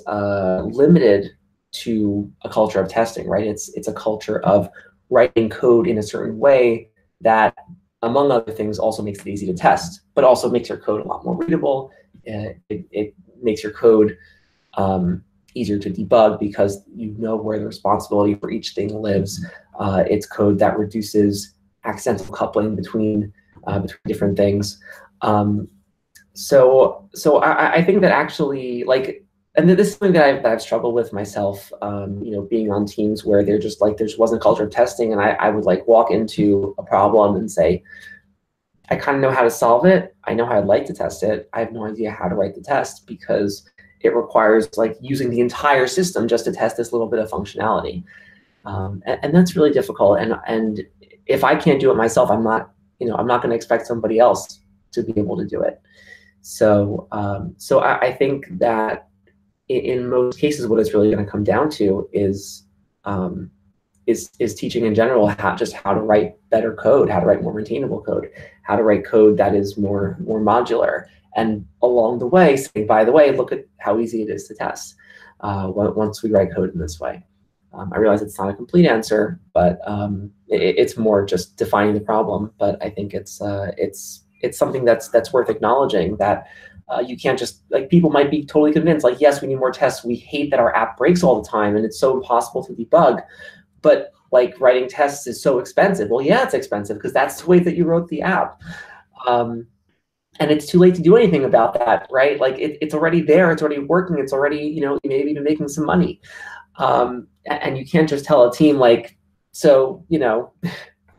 S2: limited to a culture of testing, right? It's a culture of writing code in a certain way that, among other things, also makes it easy to test, but also makes your code a lot more readable. It makes your code easier to debug because you know where the responsibility for each thing lives. It's code that reduces accidental coupling between different things. So I think that actually, and this is something that I've struggled with myself, being on teams where there just wasn't a culture of testing, and I would walk into a problem and say, I kind of know how to solve it. I know how I'd like to test it. I have no idea how to write the test because it requires using the entire system just to test this little bit of functionality. And that's really difficult. And if I can't do it myself, I'm not going to expect somebody else to be able to do it. So I think that in most cases, what it's really going to come down to is teaching in general how to write better code, how to write more maintainable code, how to write code that is more modular, and along the way saying, by the way, look at how easy it is to test once we write code in this way. I realize it's not a complete answer, but it's more just defining the problem. But I think it's something that's worth acknowledging, that you can't just, people might be totally convinced, yes, we need more tests. We hate that our app breaks all the time and it's so impossible to debug. But writing tests is so expensive. Well, yeah, it's expensive because that's the way that you wrote the app. And it's too late to do anything about that, right? It's already there. It's already working. It's already, maybe even making some money. And you can't just tell a team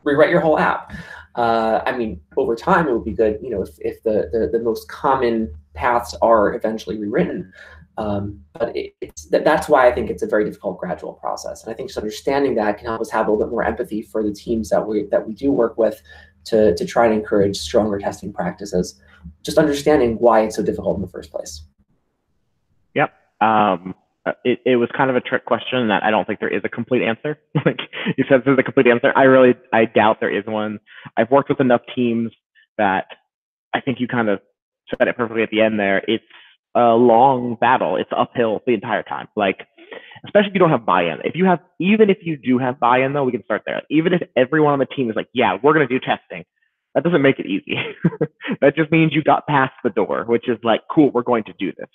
S2: rewrite your whole app. I mean, over time, it would be good, if the most common paths are eventually rewritten. But that's why I think it's a very difficult gradual process. And I think just understanding that can help us have a little bit more empathy for the teams that we do work with to try to encourage stronger testing practices. Just understanding why it's so difficult in the first place.
S1: Yep. It was kind of a trick question that I don't think there is a complete answer. You said there's a complete answer. I doubt there is one. I've worked with enough teams that I think you kind of said it perfectly at the end there. It's a long battle. It's uphill the entire time. Especially if you don't have buy-in. Even if you do have buy-in, though, we can start there. Even if everyone on the team is yeah, we're going to do testing, that doesn't make it easy. That just means you got past the door, which is cool, we're going to do this.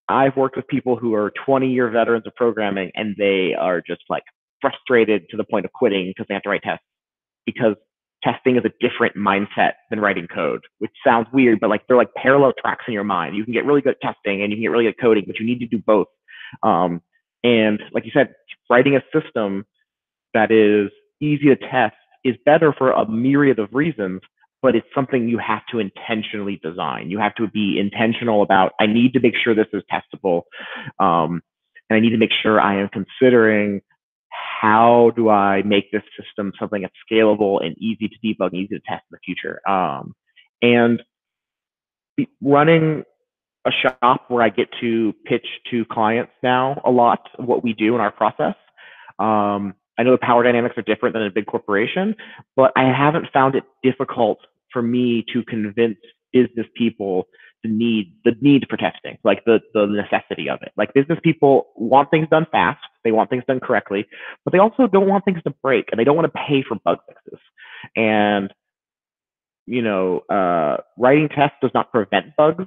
S1: I've worked with people who are 20-year veterans of programming, and they are just frustrated to the point of quitting because they have to write tests, because testing is a different mindset than writing code, which sounds weird, but they're parallel tracks in your mind. You can get really good at testing and you can get really good at coding, but you need to do both. And like you said, writing a system that is easy to test is better for a myriad of reasons, but it's something you have to intentionally design. You have to be intentional about, I need to make sure this is testable. And I need to make sure I am considering, how do I make this system something that's scalable and easy to debug and easy to test in the future? And running a shop where I get to pitch to clients now a lot of what we do in our process. I know the power dynamics are different than a big corporation, but I haven't found it difficult for me to convince business people the need for testing, the necessity of it. Business people want things done fast, they want things done correctly, but they also don't want things to break, and they don't want to pay for bug fixes. And writing tests does not prevent bugs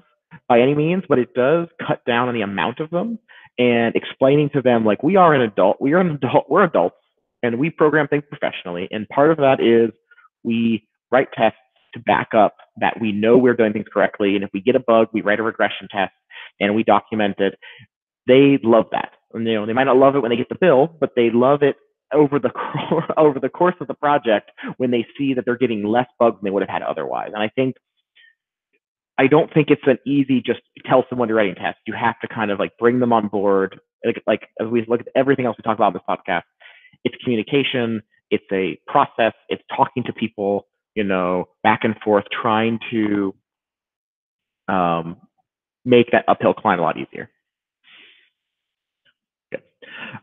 S1: by any means, but it does cut down on the amount of them. And explaining to them, we're adults, and we program things professionally. And part of that is we write tests to back up that we know we're doing things correctly. And if we get a bug, we write a regression test and we document it. They love that. And, they might not love it when they get the bill, but they love it over the course of the project when they see that they're getting less bugs than they would have had otherwise. And I think I don't think it's an easy just tell someone you're writing tests. You have to kind of like bring them on board. Like as we look at everything else we talk about in this podcast, it's communication, it's a process, it's talking to people, back and forth, trying to make that uphill climb a lot easier. Good.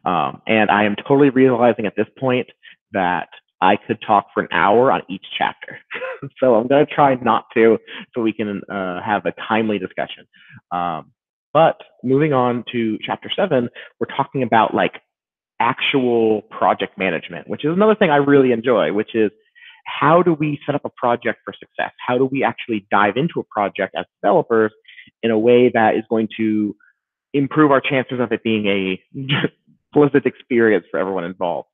S1: And I am totally realizing at this point that I could talk for an hour on each chapter. So I'm going to try not to, so we can have a timely discussion. But moving on to chapter 7, we're talking about like actual project management, which is another thing I really enjoy, which is how do we set up a project for success? How do we actually dive into a project as developers in a way that is going to improve our chances of it being a pleasant experience for everyone involved?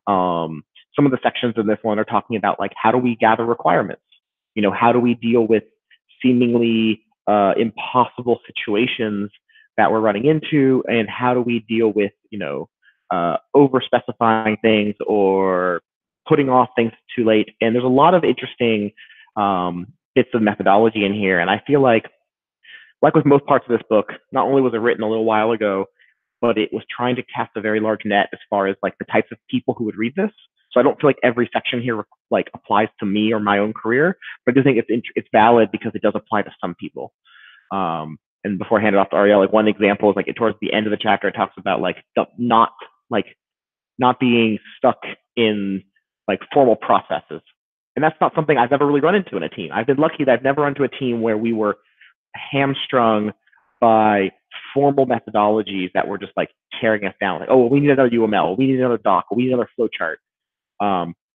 S1: Some of the sections in this one are talking about like, how do we gather requirements? How do we deal with seemingly impossible situations that we're running into, and how do we deal with, over specifying things or putting off things too late? And there's a lot of interesting bits of methodology in here. And I feel like with most parts of this book, not only was it written a little while ago, but it was trying to cast a very large net as far as like the types of people who would read this. So I don't feel like every section here like applies to me or my own career, but I do think it's valid because it does apply to some people. And before I hand it off to Ariel, like one example is like towards the end of the chapter, it talks about like not being stuck in like formal processes. And that's not something I've ever really run into in a team. I've been lucky that I've never run into a team where we were hamstrung by formal methodologies that were just like tearing us down. Like, oh, well, we need another UML, we need another doc, we need another flowchart.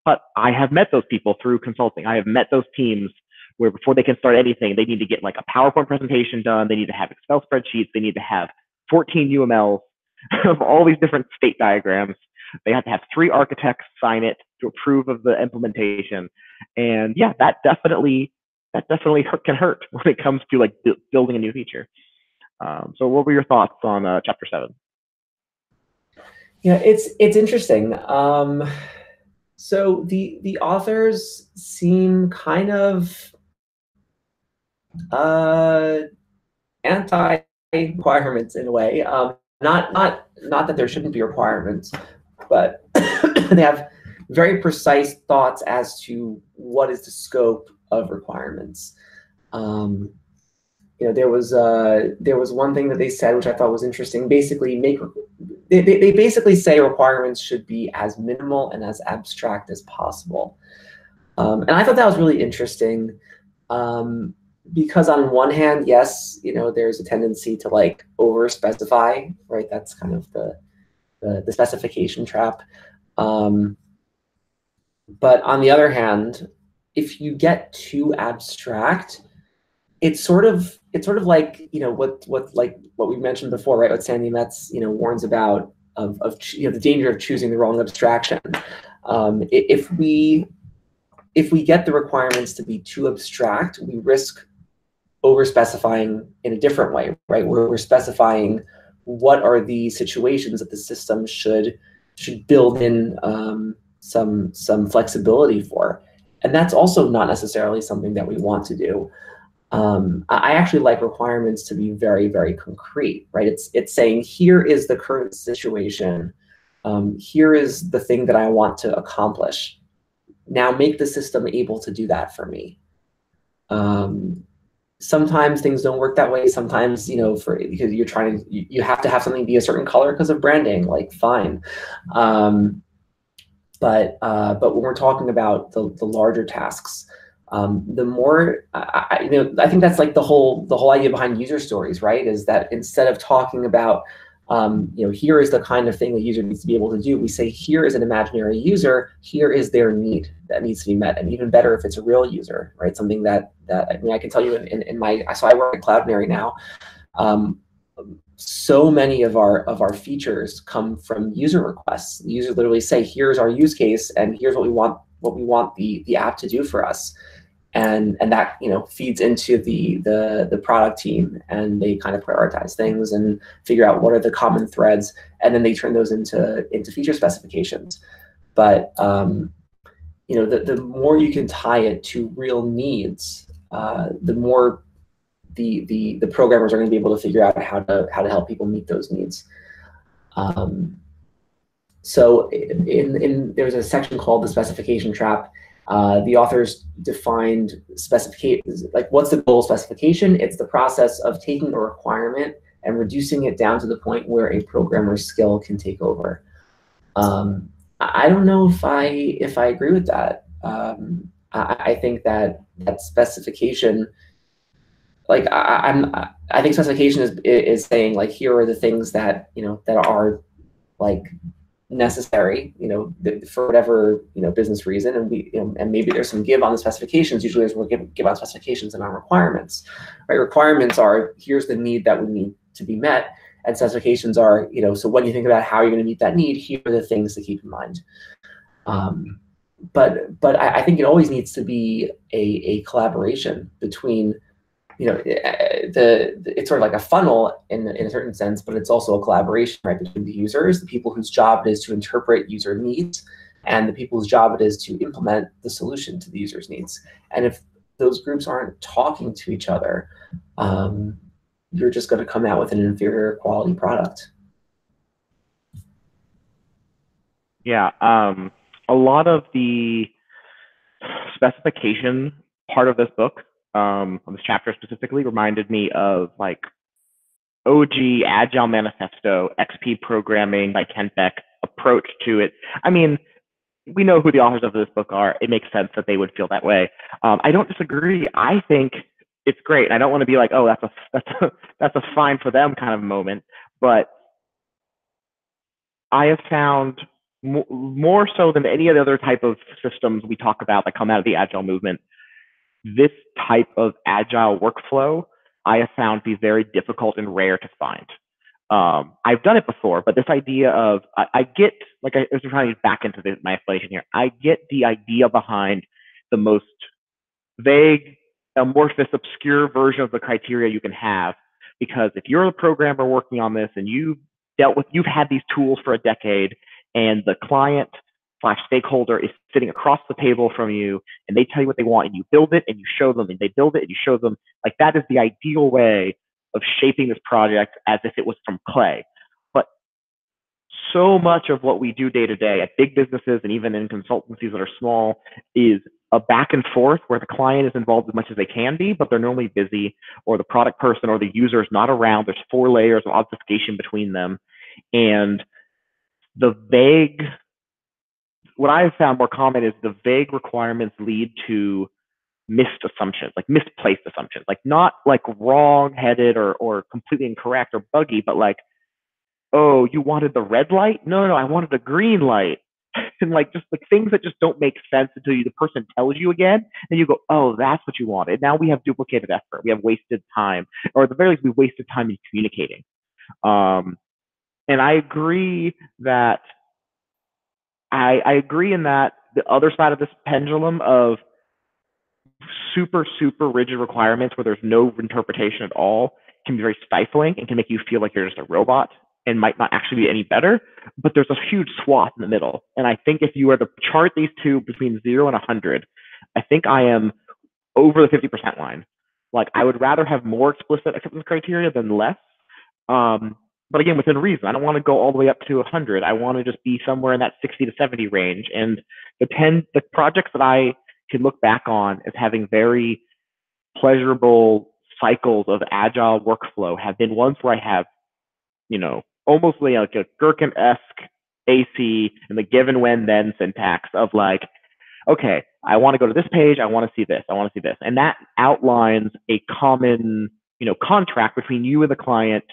S1: But I have met those people through consulting. I have met those teams where before they can start anything, they need to get like a PowerPoint presentation done. They need to have Excel spreadsheets. They need to have 14 UMLs of all these different state diagrams. They have to have 3 architects sign it to approve of the implementation. And yeah, that definitely can hurt when it comes to like building a new feature. So what were your thoughts on chapter 7?
S2: Yeah, it's interesting. So the authors seem kind of anti-requirements in a way. Not that there shouldn't be requirements, but they have very precise thoughts as to what is the scope of requirements. There was one thing that they said which I thought was interesting. Basically, they basically say requirements should be as minimal and as abstract as possible. And I thought that was really interesting because on one hand, yes, there's a tendency to like over specify, right? That's kind of the specification trap. But on the other hand, if you get too abstract, it's sort of like what we mentioned before, right? What Sandy Metz warns about of the danger of choosing the wrong abstraction. If we get the requirements to be too abstract, we risk over specifying in a different way, right? We're specifying what are the situations that the system should build in some flexibility for, and that's also not necessarily something that we want to do. I actually like requirements to be very, very concrete, right? It's saying, here is the current situation. Here is the thing that I want to accomplish. Now make the system able to do that for me. Sometimes things don't work that way. Sometimes, because you have to have something be a certain color because of branding, like fine. But when we're talking about the larger tasks, the more I think that's like the whole idea behind user stories, right? Is that instead of talking about here is the kind of thing the user needs to be able to do, we say here is an imaginary user, here is their need that needs to be met, and even better if it's a real user, right? Something that I can tell you in my, so I work at Cloudinary now. So many of our features come from user requests. The users literally say, here's our use case, and here's what we want the app to do for us. And that feeds into the product team, and they kind of prioritize things and figure out what are the common threads, and then they turn those into feature specifications. But the more you can tie it to real needs, the more the programmers are going to be able to figure out how to help people meet those needs. So there's a section called the specification trap. The authors defined specifications, like what's the goal of specification? It's the process of taking a requirement and reducing it down to the point where a programmer's skill can take over. I don't know if I agree with that. I think that specification, like I think specification is saying like, here are the things that that are like necessary, for whatever business reason, and we and maybe there's some give on the specifications. Usually there's more give on specifications and on requirements, right? Requirements are, here's the need that would need to be met, and specifications are, so when you think about how you're going to meet that need, here are the things to keep in mind. But I think it always needs to be a collaboration between, it's sort of like a funnel in a certain sense, but it's also a collaboration, right, between the users, the people whose job it is to interpret user needs, and the people whose job it is to implement the solution to the user's needs. And if those groups aren't talking to each other, you're just going to come out with an inferior quality product.
S1: Yeah, a lot of the specification part of this book, of this chapter specifically, reminded me of like OG Agile Manifesto, XP Programming by Ken Beck approach to it. I mean, we know who the authors of this book are. It makes sense that they would feel that way. I don't disagree. I think it's great. I don't want to be like, oh, that's a fine for them kind of moment. But I have found more so than any of the other type of systems we talk about that come out of the Agile movement, this type of Agile workflow I have found to be very difficult and rare to find. I've done it before, but this idea of, I get, like I was trying to get back into my explanation here, I get the idea behind the most vague, amorphous, obscure version of the criteria you can have, because if you're a programmer working on this and you've had these tools for a decade, and the client / stakeholder is sitting across the table from you, and they tell you what they want, and you build it and you show them, and they build it and you show them, like that is the ideal way of shaping this project as if it was from clay. But so much of what we do day to day at big businesses and even in consultancies that are small is a back and forth where the client is involved as much as they can be, but they're normally busy, or the product person or the user is not around. There's 4 layers of obfuscation between them. And what I've found more common is the vague requirements lead to missed assumptions, like misplaced assumptions, like not like wrong-headed or completely incorrect or buggy, but like, oh, you wanted the red light? No, I wanted the green light. And like just like things that just don't make sense until the person tells you again, and you go, oh, that's what you wanted. Now we have duplicated effort, we have wasted time, or at the very least, we've wasted time in communicating. And I agree that I agree in that the other side of this pendulum of super rigid requirements where there's no interpretation at all can be very stifling and can make you feel like you're just a robot and might not actually be any better. But there's a huge swath in the middle. And I think if you were to chart these two between 0 and 100, I think I am over the 50% line. Like I would rather have more explicit acceptance criteria than less. But again, within reason. I don't want to go all the way up to 100. I want to just be somewhere in that 60 to 70 range. And the projects that I can look back on as having very pleasurable cycles of agile workflow have been ones where I have, almost like a Gherkin-esque AC and the given when then syntax of like, okay, I want to go to this page. I want to see this. I want to see this. And that outlines a common, contract between you and the client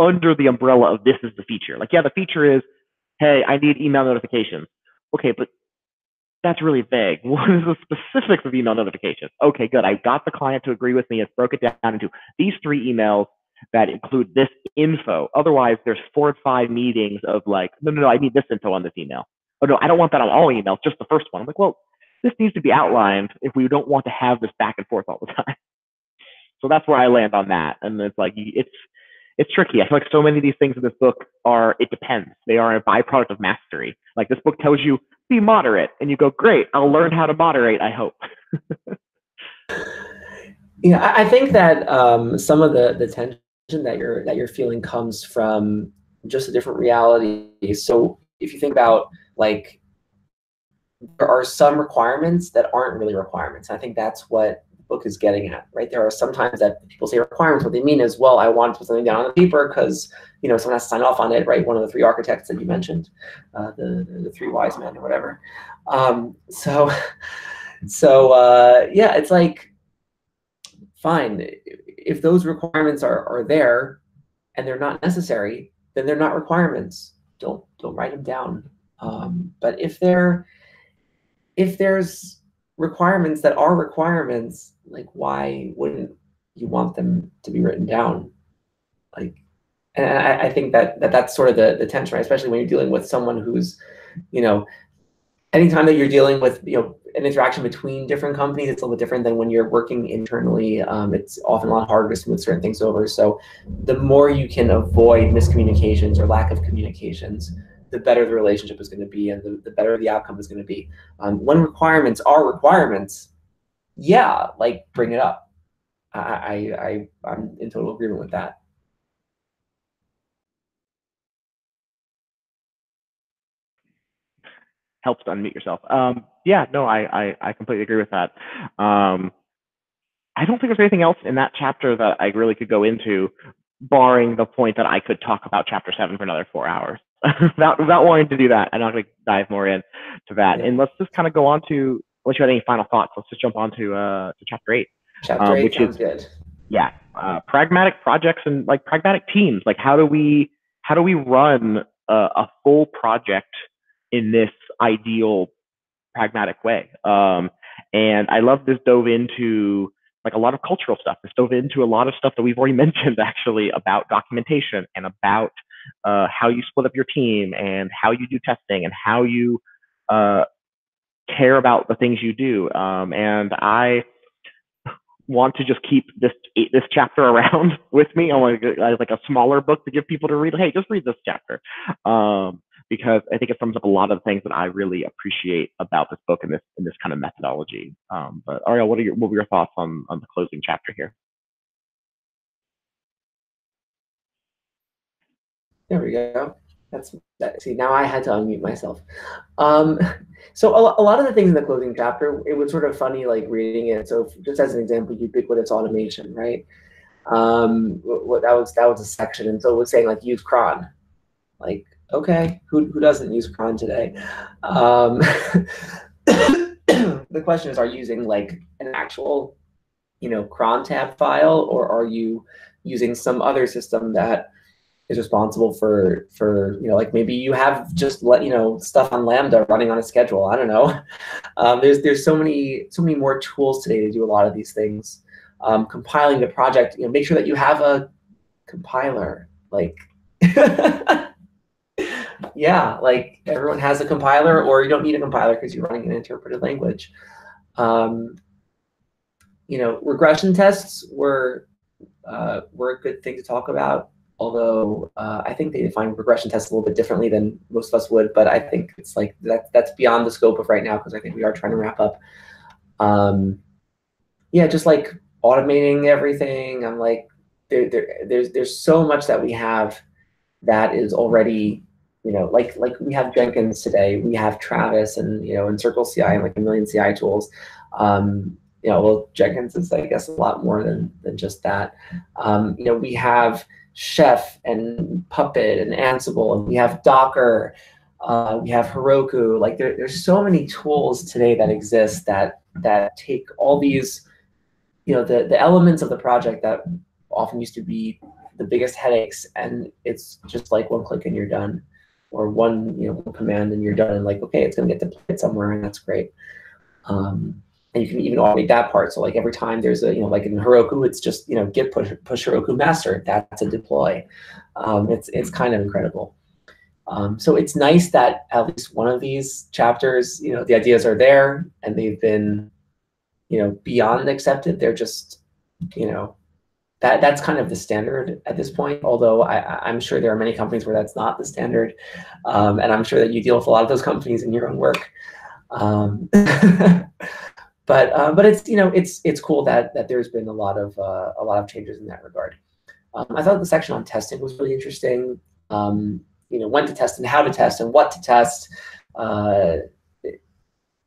S1: under the umbrella of this is the feature. Like, yeah, the feature is, hey, I need email notifications. Okay, but that's really vague. What is the specifics of email notifications? Okay, good. I got the client to agree with me. It's broke it down into these 3 emails that include this info. Otherwise, there's 4 or 5 meetings of like, no, I need this info on this email. Oh, no, I don't want that on all emails, just the first one. I'm like, well, this needs to be outlined if we don't want to have this back and forth all the time. So that's where I land on that. And it's like, it's tricky. I feel like so many of these things in this book it depends. They are a byproduct of mastery. Like this book tells you, be moderate. And you go, great, I'll learn how to moderate, I hope.
S2: Yeah, I think that some of the tension that you're feeling comes from just a different reality. So if you think about, like, there are some requirements that aren't really requirements. I think that's what the book is getting at, right? There are sometimes that people say requirements. What they mean is, well, I want to put something down on the paper because, you know, someone has to sign off on it, right? One of the three architects that you mentioned, the three wise men or whatever. Yeah, it's like, fine. If those requirements are there and they're not necessary, then they're not requirements. Don't write them down. But if there's requirements that are requirements, like, why wouldn't you want them to be written down? Like, and I think that's sort of the tension, right? Especially when you're dealing with someone who's, you know, anytime that you're dealing with, you know, an interaction between different companies, it's a little bit different than when you're working internally. It's often a lot harder to smooth certain things over. So the more you can avoid miscommunications or lack of communications, the better the relationship is going to be, and the better the outcome is going to be. When requirements are requirements, yeah, like, bring it up. I'm in total agreement with that.
S1: Helps to unmute yourself. Yeah, no, I completely agree with that. I don't think there's anything else in that chapter that I really could go into, barring the point that I could talk about chapter 7 for another 4 hours without wanting to do that. I'm not going to dive more into that. Yeah. And let's just kind of go on to, unless you had any final thoughts, let's just jump on to chapter 8.
S2: Chapter 8 which sounds good.
S1: Yeah, pragmatic projects and, like, pragmatic teams. Like, how do we run a full project in this ideal pragmatic way? And I love this dove into, like, a lot of cultural stuff. This dove into a lot of stuff that we've already mentioned, actually, about documentation and about how you split up your team and how you do testing and how you care about the things you do. And I want to just keep this chapter around with me. I want to, like, a smaller book to give people to read. Hey, just read this chapter. Because I think it sums up a lot of things that I really appreciate about this book and this kind of methodology. But Ariel, what were your thoughts on the closing chapter here?
S2: There we go. See, now I had to unmute myself. So a lot of the things in the closing chapter, it was sort of funny, like, reading it. So just as an example, ubiquitous automation, right? That was a section, and so it was saying, like, use cron. Like, okay, who doesn't use cron today? The question is, are you using, like, an actual, you know, cron tab file, or are you using some other system that is responsible for, you know, like, maybe you have just stuff on Lambda running on a schedule. I don't know. There's so many more tools today to do a lot of these things. Compiling the project, you know, make sure that you have a compiler. Like, yeah, like, everyone has a compiler, or you don't need a compiler because you're running an interpreted language. You know, regression tests were a good thing to talk about. Although I think they define regression tests a little bit differently than most of us would, but I think it's like that's beyond the scope of right now, because I think we are trying to wrap up. Yeah, just, like, automating everything. I'm like, there's so much that we have that is already, you know, like we have Jenkins today, we have Travis, and, you know, and Circle CI, and, like, a million CI tools. You know, well, Jenkins is, I guess, a lot more than just that. You know, we have Chef and Puppet and Ansible, and we have Docker, we have Heroku. Like, there's so many tools today that exist that take all these, you know, the elements of the project that often used to be the biggest headaches, and it's just like one click and you're done, or one command and you're done, and, like, okay, it's going to get deployed somewhere, and that's great. And you can even automate that part. So, like, every time there's a, like in Heroku, it's just, git push Heroku master. That's a deploy. It's kind of incredible. So it's nice that at least one of these chapters, the ideas are there and they've been, beyond accepted. They're just, that's kind of the standard at this point. Although I'm sure there are many companies where that's not the standard, and I'm sure that you deal with a lot of those companies in your own work. but it's, you know, it's cool that there's been a lot of changes in that regard. I thought the section on testing was really interesting. You know, when to test and how to test and what to test.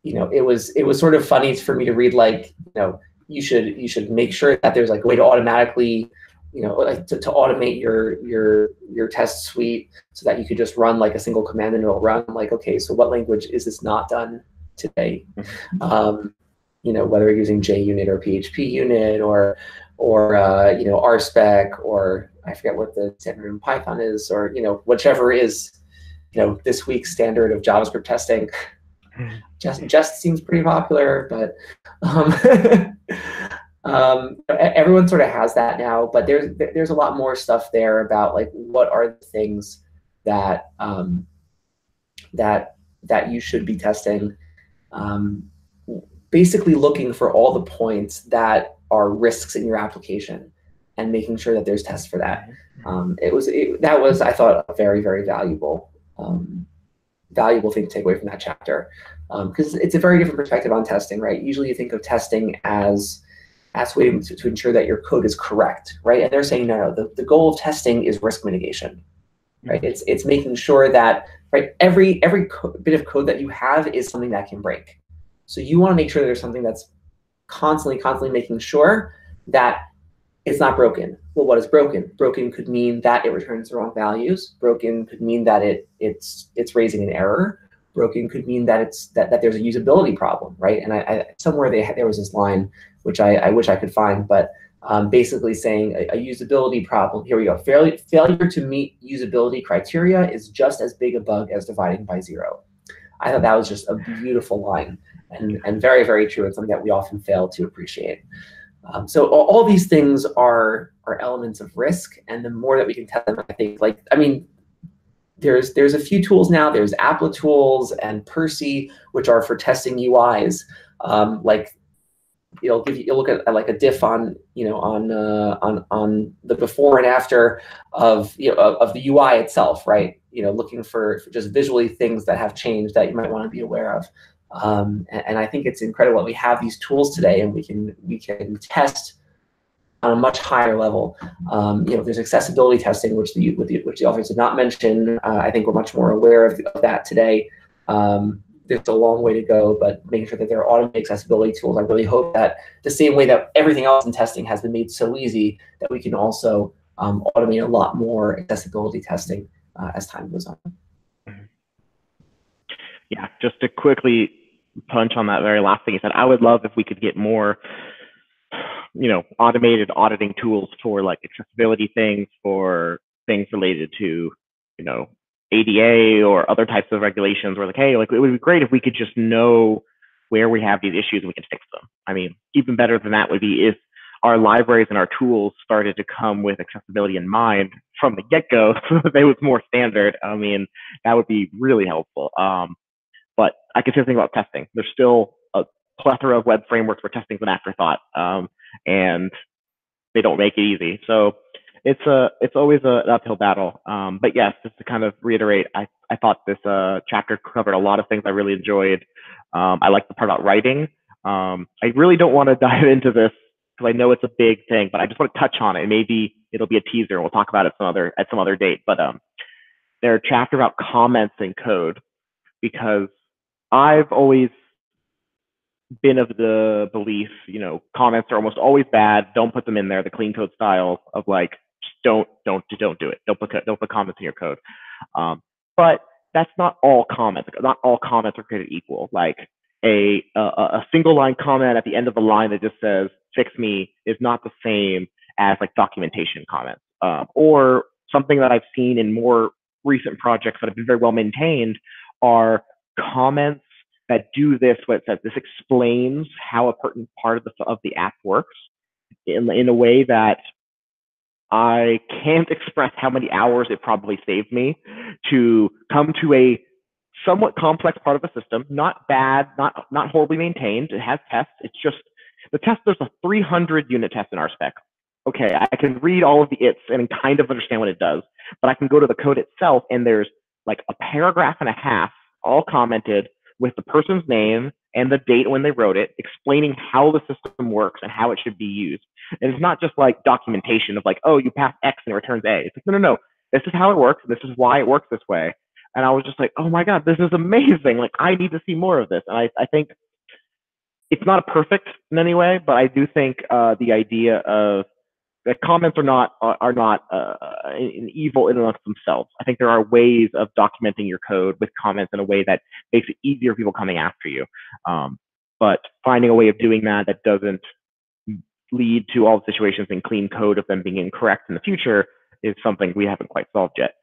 S2: You know, it was sort of funny for me to read, like, you know, you should make sure that there's like a way to automatically, you know, like to automate your test suite so that you could just run like a single command and it'll run. Like, okay, so what language is this not done today? You know, whether you're using JUnit or PHP unit or you know, RSpec, or I forget what the standard in Python is, or, you know, whichever is, you know, this week's standard of JavaScript testing. Just seems pretty popular, but everyone sort of has that now. But there's a lot more stuff there about like what are the things that that you should be testing. Basically looking for all the points that are risks in your application and making sure that there's tests for that. That was, I thought, a very, very valuable thing to take away from that chapter, because it's a very different perspective on testing, right? Usually you think of testing as waiting to ensure that your code is correct, right? And they're saying, no, the goal of testing is risk mitigation, right? It's making sure that, right, every bit of code that you have is something that can break. So you want to make sure there's something that's constantly making sure that it's not broken. Well, what is broken? Broken could mean that it returns the wrong values. Broken could mean that it's raising an error. Broken could mean that that there's a usability problem, right? And I somewhere there was this line which I wish I could find, but basically saying a usability problem. Here we go. Failure to meet usability criteria is just as big a bug as dividing by 0. I thought that was just a beautiful line, and very, very true, and something that we often fail to appreciate. So all these things are elements of risk, and the more that we can test them, I think, like, I mean, there's a few tools now. There's Applitools and Percy, which are for testing UIs. Like, you'll look at like a diff on, you know, on the before and after of, you know, of the UI itself, right? You know, looking for just visually things that have changed that you might want to be aware of. And I think it's incredible that we have these tools today, and we can test on a much higher level. You know, there's accessibility testing, which the authors did not mention. I think we're much more aware of that today. There's a long way to go, but making sure that there are automated accessibility tools. I really hope that the same way that everything else in testing has been made so easy, that we can also automate a lot more accessibility testing as time goes on.
S1: Yeah, just to quickly punch on that very last thing you said, I would love if we could get more, you know, automated auditing tools for like accessibility things, for things related to, you know, ADA or other types of regulations, where like, hey, like, it would be great if we could just know where we have these issues and we can fix them. I mean, even better than that would be if our libraries and our tools started to come with accessibility in mind from the get-go, so that they was more standard. I mean, that would be really helpful. But I can say something about testing. There's still a plethora of web frameworks where testing's an afterthought, and they don't make it easy. So it's always an uphill battle. But yes, just to kind of reiterate, I thought this chapter covered a lot of things I really enjoyed. I like the part about writing. I really don't want to dive into this because I know it's a big thing, but I just want to touch on it. Maybe it'll be a teaser, and we'll talk about it at some other date. But there's a chapter about comments in code, because I've always been of the belief, you know, comments are almost always bad. Don't put them in there. The clean code style of like, just don't do it. Don't put comments in your code. But that's not all comments. Not all comments are created equal. Like a single line comment at the end of the line that just says "fix me" is not the same as like documentation comments. Or something that I've seen in more recent projects that have been very well maintained are comments that do this, what it says, this explains how a certain part of the app works in a way that I can't express how many hours it probably saved me to come to a somewhat complex part of the system. Not bad, not horribly maintained. It has tests. It's just the test. There's a 300 unit test in our spec. Okay, I can read all of the its and kind of understand what it does, but I can go to the code itself, and there's like a paragraph and a half all commented with the person's name and the date when they wrote it, explaining how the system works and how it should be used. And it's not just like documentation of like, oh, you pass X and it returns A. It's like, no, no, no. This is how it works. This is why it works this way. And I was just like, oh my God, this is amazing. Like, I need to see more of this. And I think it's not perfect in any way, but I do think the idea of the comments are not an evil in and of themselves. I think there are ways of documenting your code with comments in a way that makes it easier for people coming after you. But finding a way of doing that that doesn't lead to all the situations in clean code of them being incorrect in the future is something we haven't quite solved yet.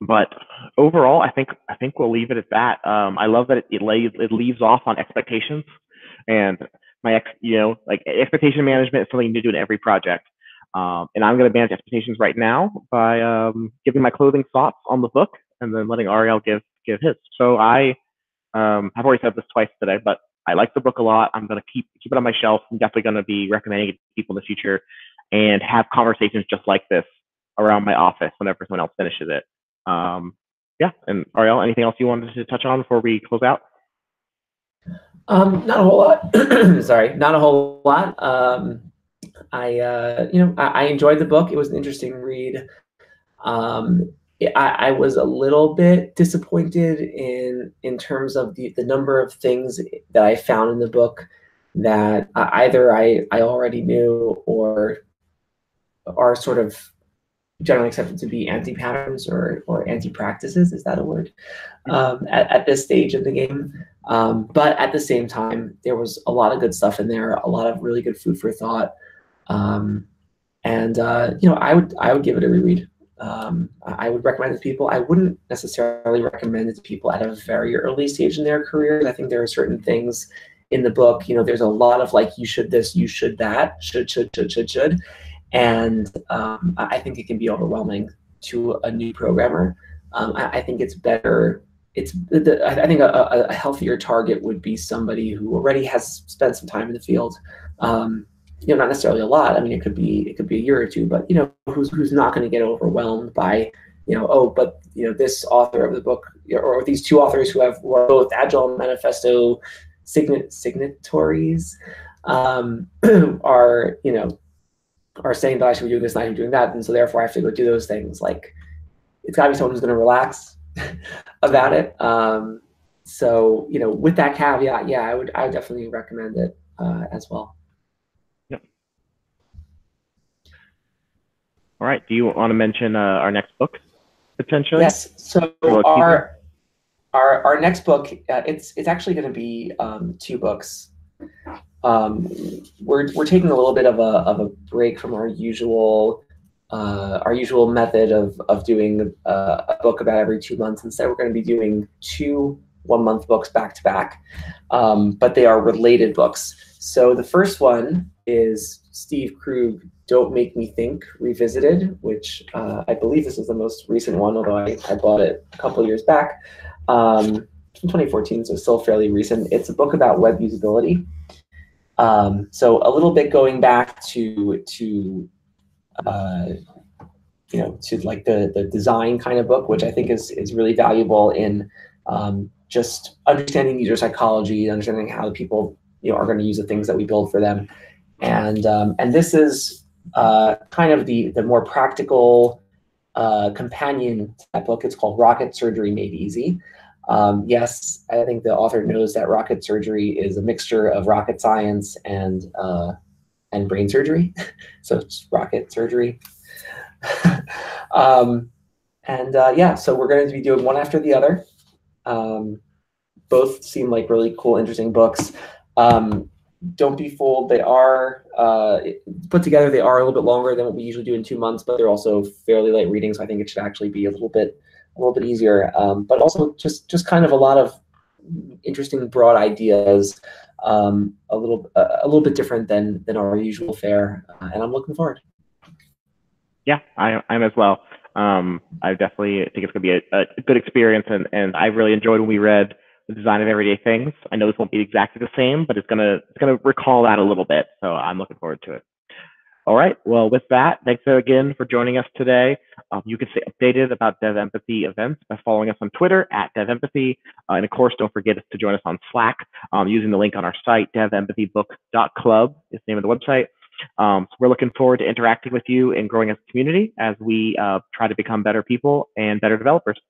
S1: But overall, I think we'll leave it at that. I love that it leaves off on expectations, and like expectation management is something you do in every project. And I'm going to manage expectations right now by giving my closing thoughts on the book, and then letting Ariel give his. So I've already said this twice today, but I like the book a lot. I'm going to keep it on my shelf. I'm definitely going to be recommending it to people in the future, and have conversations just like this around my office whenever someone else finishes it. Yeah, and Ariel, anything else you wanted to touch on before we close out?
S2: Not a whole lot. Sorry, not a whole lot. I enjoyed the book. It was an interesting read. I was a little bit disappointed in terms of the number of things that I found in the book that either I already knew or are sort of generally accepted to be anti-patterns or anti-practices. Is that a word? At this stage of the game. But at the same time, there was a lot of good stuff in there, a lot of really good food for thought. I would give it a reread. I would recommend it to people. I wouldn't necessarily recommend it to people at a very early stage in their careers. I think there are certain things in the book, there's a lot of like, you should this, you should that, should. And I think it can be overwhelming to a new programmer. I think it's better. I think a healthier target would be somebody who already has spent some time in the field. Not necessarily a lot. I mean, it could be a year or two, but who's not going to get overwhelmed by this author of the book or these two authors who have both Agile Manifesto signatories are saying that I should be doing this and I should be doing that, and so therefore I have to go do those things. Like, it's got to be someone who's going to relax about it. So with that caveat, yeah, I would definitely recommend it as well.
S1: Yep. All right. Do you want to mention our next book potentially?
S2: Yes. So our next book, it's actually going to be 2 books. We're taking a little bit of a break from our usual method of doing a book about every 2 months. Instead, we're going to be doing 2 one-month books back to back, but they are related books. So the first one is Steve Krug, Don't Make Me Think Revisited, which I believe this is the most recent one, although I bought it a couple of years back. From 2014, so still fairly recent. It's a book about web usability. So a little bit going back to like the design kind of book, which I think is really valuable in just understanding user psychology, understanding how people are going to use the things that we build for them, and this is kind of the more practical companion to that book. It's called Rocket Surgery Made Easy. Yes, I think the author knows that rocket surgery is a mixture of rocket science and brain surgery, so it's rocket surgery. Yeah, so we're going to be doing one after the other. Both seem like really cool, interesting books. Don't be fooled; they are put together. They are a little bit longer than what we usually do in 2 months, but they're also fairly light reading. So I think it should actually be a little bit easier, but also just kind of a lot of interesting broad ideas, a little bit different than our usual fare, and I'm looking forward.
S1: Yeah, I'm as well. I definitely think it's going to be a good experience, and I really enjoyed when we read The Design of Everyday Things. I know this won't be exactly the same, but it's gonna recall that a little bit, so I'm looking forward to it. All right. Well, with that, thanks again for joining us today. You can stay updated about Dev Empathy events by following us on Twitter at Dev Empathy. And of course, don't forget to join us on Slack using the link on our site, devempathybook.club is the name of the website. So we're looking forward to interacting with you and growing as a community as we try to become better people and better developers.